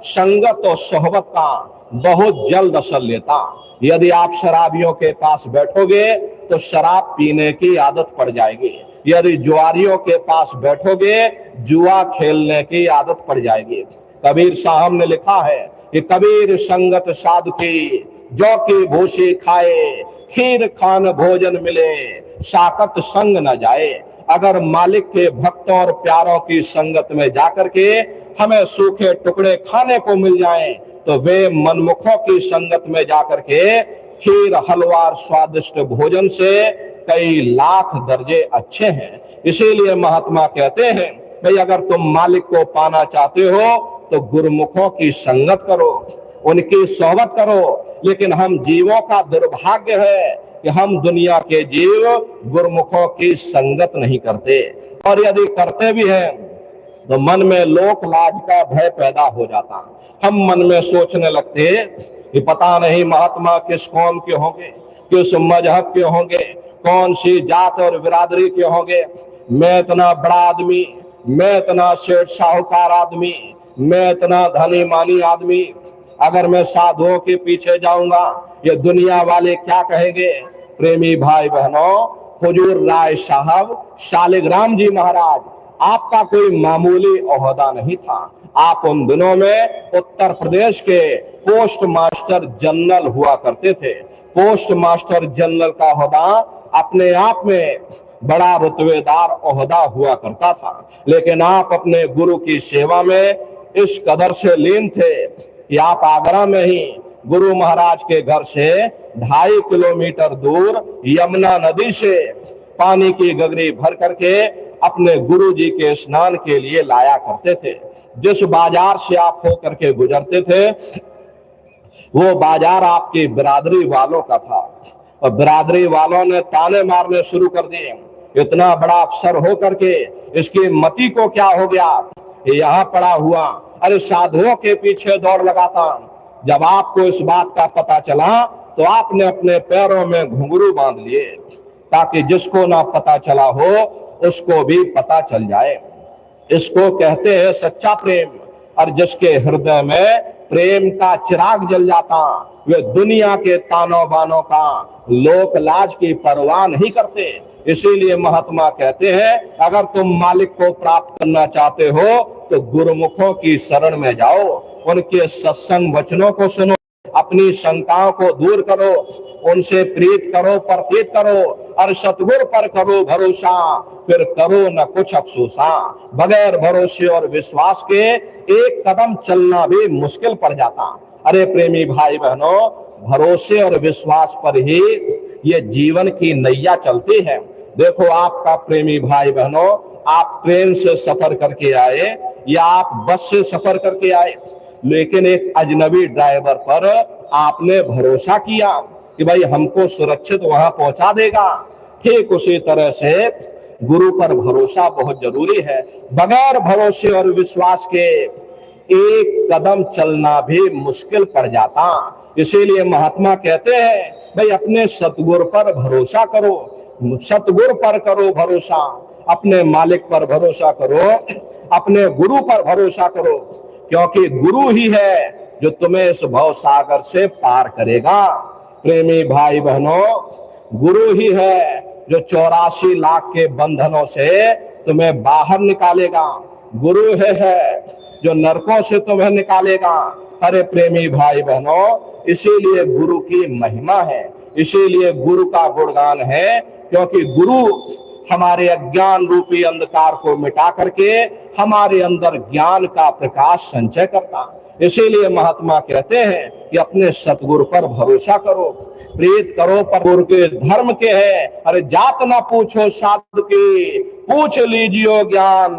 संगत और सोहबत का बहुत जल्द असर लेता। यदि आप शराबियों के पास बैठोगे तो शराब पीने की आदत पड़ जाएगी। यदि जुआरियों के पास बैठोगे जुआ खेलने की आदत पड़ जाएगी। कबीर साहब ने लिखा है कि कबीर संगत साधु की, जो की भूसी खाए, खीर खान भोजन मिले, साकत संग न जाए। अगर मालिक के भक्तों और प्यारों की संगत में जाकर के हमें सूखे टुकड़े खाने को मिल जाएं तो वे मनमुखों की संगत में जाकर के खीर हलवा स्वादिष्ट भोजन से कई लाख दर्जे अच्छे हैं। इसीलिए महात्मा कहते हैं भाई अगर तुम मालिक को पाना चाहते हो तो गुरुमुखों की संगत करो, उनकी सोहबत करो। लेकिन हम जीवों का दुर्भाग्य है कि हम दुनिया के जीव गुरुमुखों की संगत नहीं करते, और यदि करते भी हैं तो मन में लोक लाज का भय पैदा हो जाता। हम मन में सोचने लगते कि पता नहीं महात्मा किस कौम के होंगे, किस मजहब के होंगे, कौन सी जात और बिरादरी के होंगे। मैं इतना बड़ा आदमी, मैं इतना सेठ साहूकार आदमी, मैं इतना धनी मानी आदमी, अगर मैं साधुओं के पीछे जाऊंगा ये दुनिया वाले क्या कहेंगे। प्रेमी भाई बहनों, हुजूर राय साहब शालिग्राम जी महाराज आपका कोई मामूली ओहदा नहीं था। आप उन दिनों में उत्तर प्रदेश के पोस्ट मास्टर जनरल हुआ करते थे। पोस्ट मास्टर जनरल का ओहदा अपने आप में बड़ा रुतबेदार ओहदा हुआ करता था, लेकिन आप अपने गुरु की सेवा में इस कदर से लीन थे कि आप आगरा में ही गुरु महाराज के घर से 2.5 किलोमीटर दूर यमुना नदी से पानी की गगरी भर करके अपने गुरु जी के स्नान के लिए लाया करते थे। जिस बाजार से आप होकर के गुजरते थे वो बाजार आपकी बिरादरी वालों का था, और बिरादरी वालों ने ताने मारने शुरू कर दिए, इतना बड़ा अफसर हो करके इसकी मति को क्या हो गया, ये यहाँ पड़ा हुआ, अरे साधुओं के पीछे दौड़ लगाता। जब आपको इस बात का पता चला तो आपने अपने पैरों में घुंघरू बांध लिए ताकि जिसको ना पता चला हो उसको भी पता चल जाए। इसको कहते हैं सच्चा प्रेम। और जिसके हृदय में प्रेम का चिराग जल जाता वे दुनिया के तानों बानों का लोक लाज की परवाह नहीं करते। इसीलिए महात्मा कहते हैं अगर तुम मालिक को प्राप्त करना चाहते हो तो गुरुमुखों की शरण में जाओ, उनके सत्संग वचनों को सुनो, अपनी शंकाओं को दूर करो, उनसे प्रीत करो, प्रतीत करो, और सतगुरु पर करो भरोसा, फिर करो न कुछ अफसोसा। बगैर भरोसे और विश्वास के एक कदम चलना भी मुश्किल पड़ जाता। अरे प्रेमी भाई बहनों, भरोसे और विश्वास पर ही ये जीवन की नैया चलती है। देखो आपका प्रेमी भाई बहनों, आप ट्रेन से सफर करके आए या आप बस से सफर करके आए, लेकिन एक अजनबी ड्राइवर पर आपने भरोसा किया कि भाई हमको सुरक्षित वहां पहुंचा देगा। ठीक उसी तरह से गुरु पर भरोसा बहुत जरूरी है। बगैर भरोसे और विश्वास के एक कदम चलना भी मुश्किल पड़ जाता। इसीलिए महात्मा कहते हैं भाई अपने सतगुरु पर भरोसा करो, सतगुरु पर करो भरोसा, अपने मालिक पर भरोसा करो, अपने गुरु पर भरोसा करो, क्योंकि गुरु ही है जो तुम्हें इस भव सागर से पार करेगा। प्रेमी भाई बहनों, गुरु ही है जो 84 लाख के बंधनों से तुम्हें बाहर निकालेगा। गुरु है जो नरकों से तुम्हें निकालेगा। अरे प्रेमी भाई बहनों, इसीलिए गुरु की महिमा है, इसीलिए गुरु का गुणगान है, क्योंकि गुरु हमारे अज्ञान रूपी अंधकार को मिटा करके हमारे अंदर ज्ञान का प्रकाश संचय करता। इसीलिए महात्मा कहते हैं कि अपने सतगुरु पर भरोसा करो, प्रीत करो पर गुरु के धर्म के है। अरे जात ना पूछो साधु की, पूछ लीजियो ज्ञान,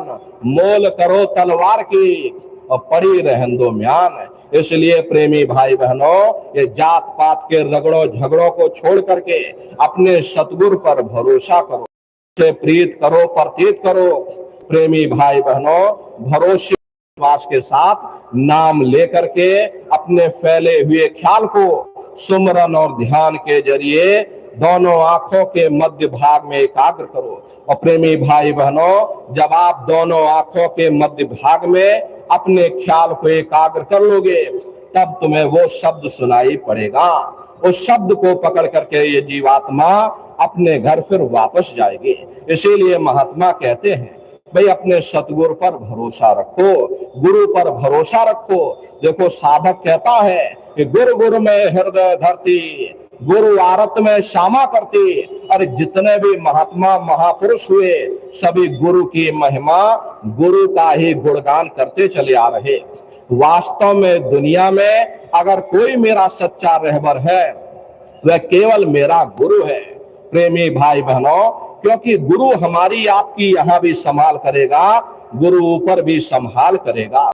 मोल करो तलवार की और पड़ी रहन दो म्यान। इसलिए प्रेमी भाई बहनों, ये जात पात के रगड़ों झगड़ों को छोड़ करके अपने सतगुरु पर भरोसा करो, से प्रीत करो, प्रतीत करो। प्रेमी भाई बहनों, भरोसे विश्वास के साथ नाम लेकर के अपने फैले हुए ख्याल को सुमरन और ध्यान के जरिए दोनों आंखों के मध्य भाग में एकाग्र करो। और प्रेमी भाई बहनों, जब आप दोनों आंखों के मध्य भाग में अपने ख्याल को एकाग्र कर लोगे तब तुम्हें वो शब्द सुनाई पड़ेगा। उस शब्द को पकड़ करके ये जीवात्मा अपने घर फिर वापस जाएगी। इसीलिए महात्मा कहते हैं भाई अपने सतगुरु पर भरोसा रखो, गुरु पर भरोसा रखो। देखो साधक कहता है कि गुरु गुरु में हृदय धरती, गुरु आरत में श्यामा करती। अरे जितने भी महात्मा महापुरुष हुए सभी गुरु की महिमा, गुरु का ही गुणगान करते चले आ रहे। वास्तव में दुनिया में अगर कोई मेरा सच्चा रहबर है वह केवल मेरा गुरु है। प्रेमी भाई बहनों, क्योंकि गुरु हमारी आपकी यहां भी संभाल करेगा, गुरु ऊपर भी संभाल करेगा।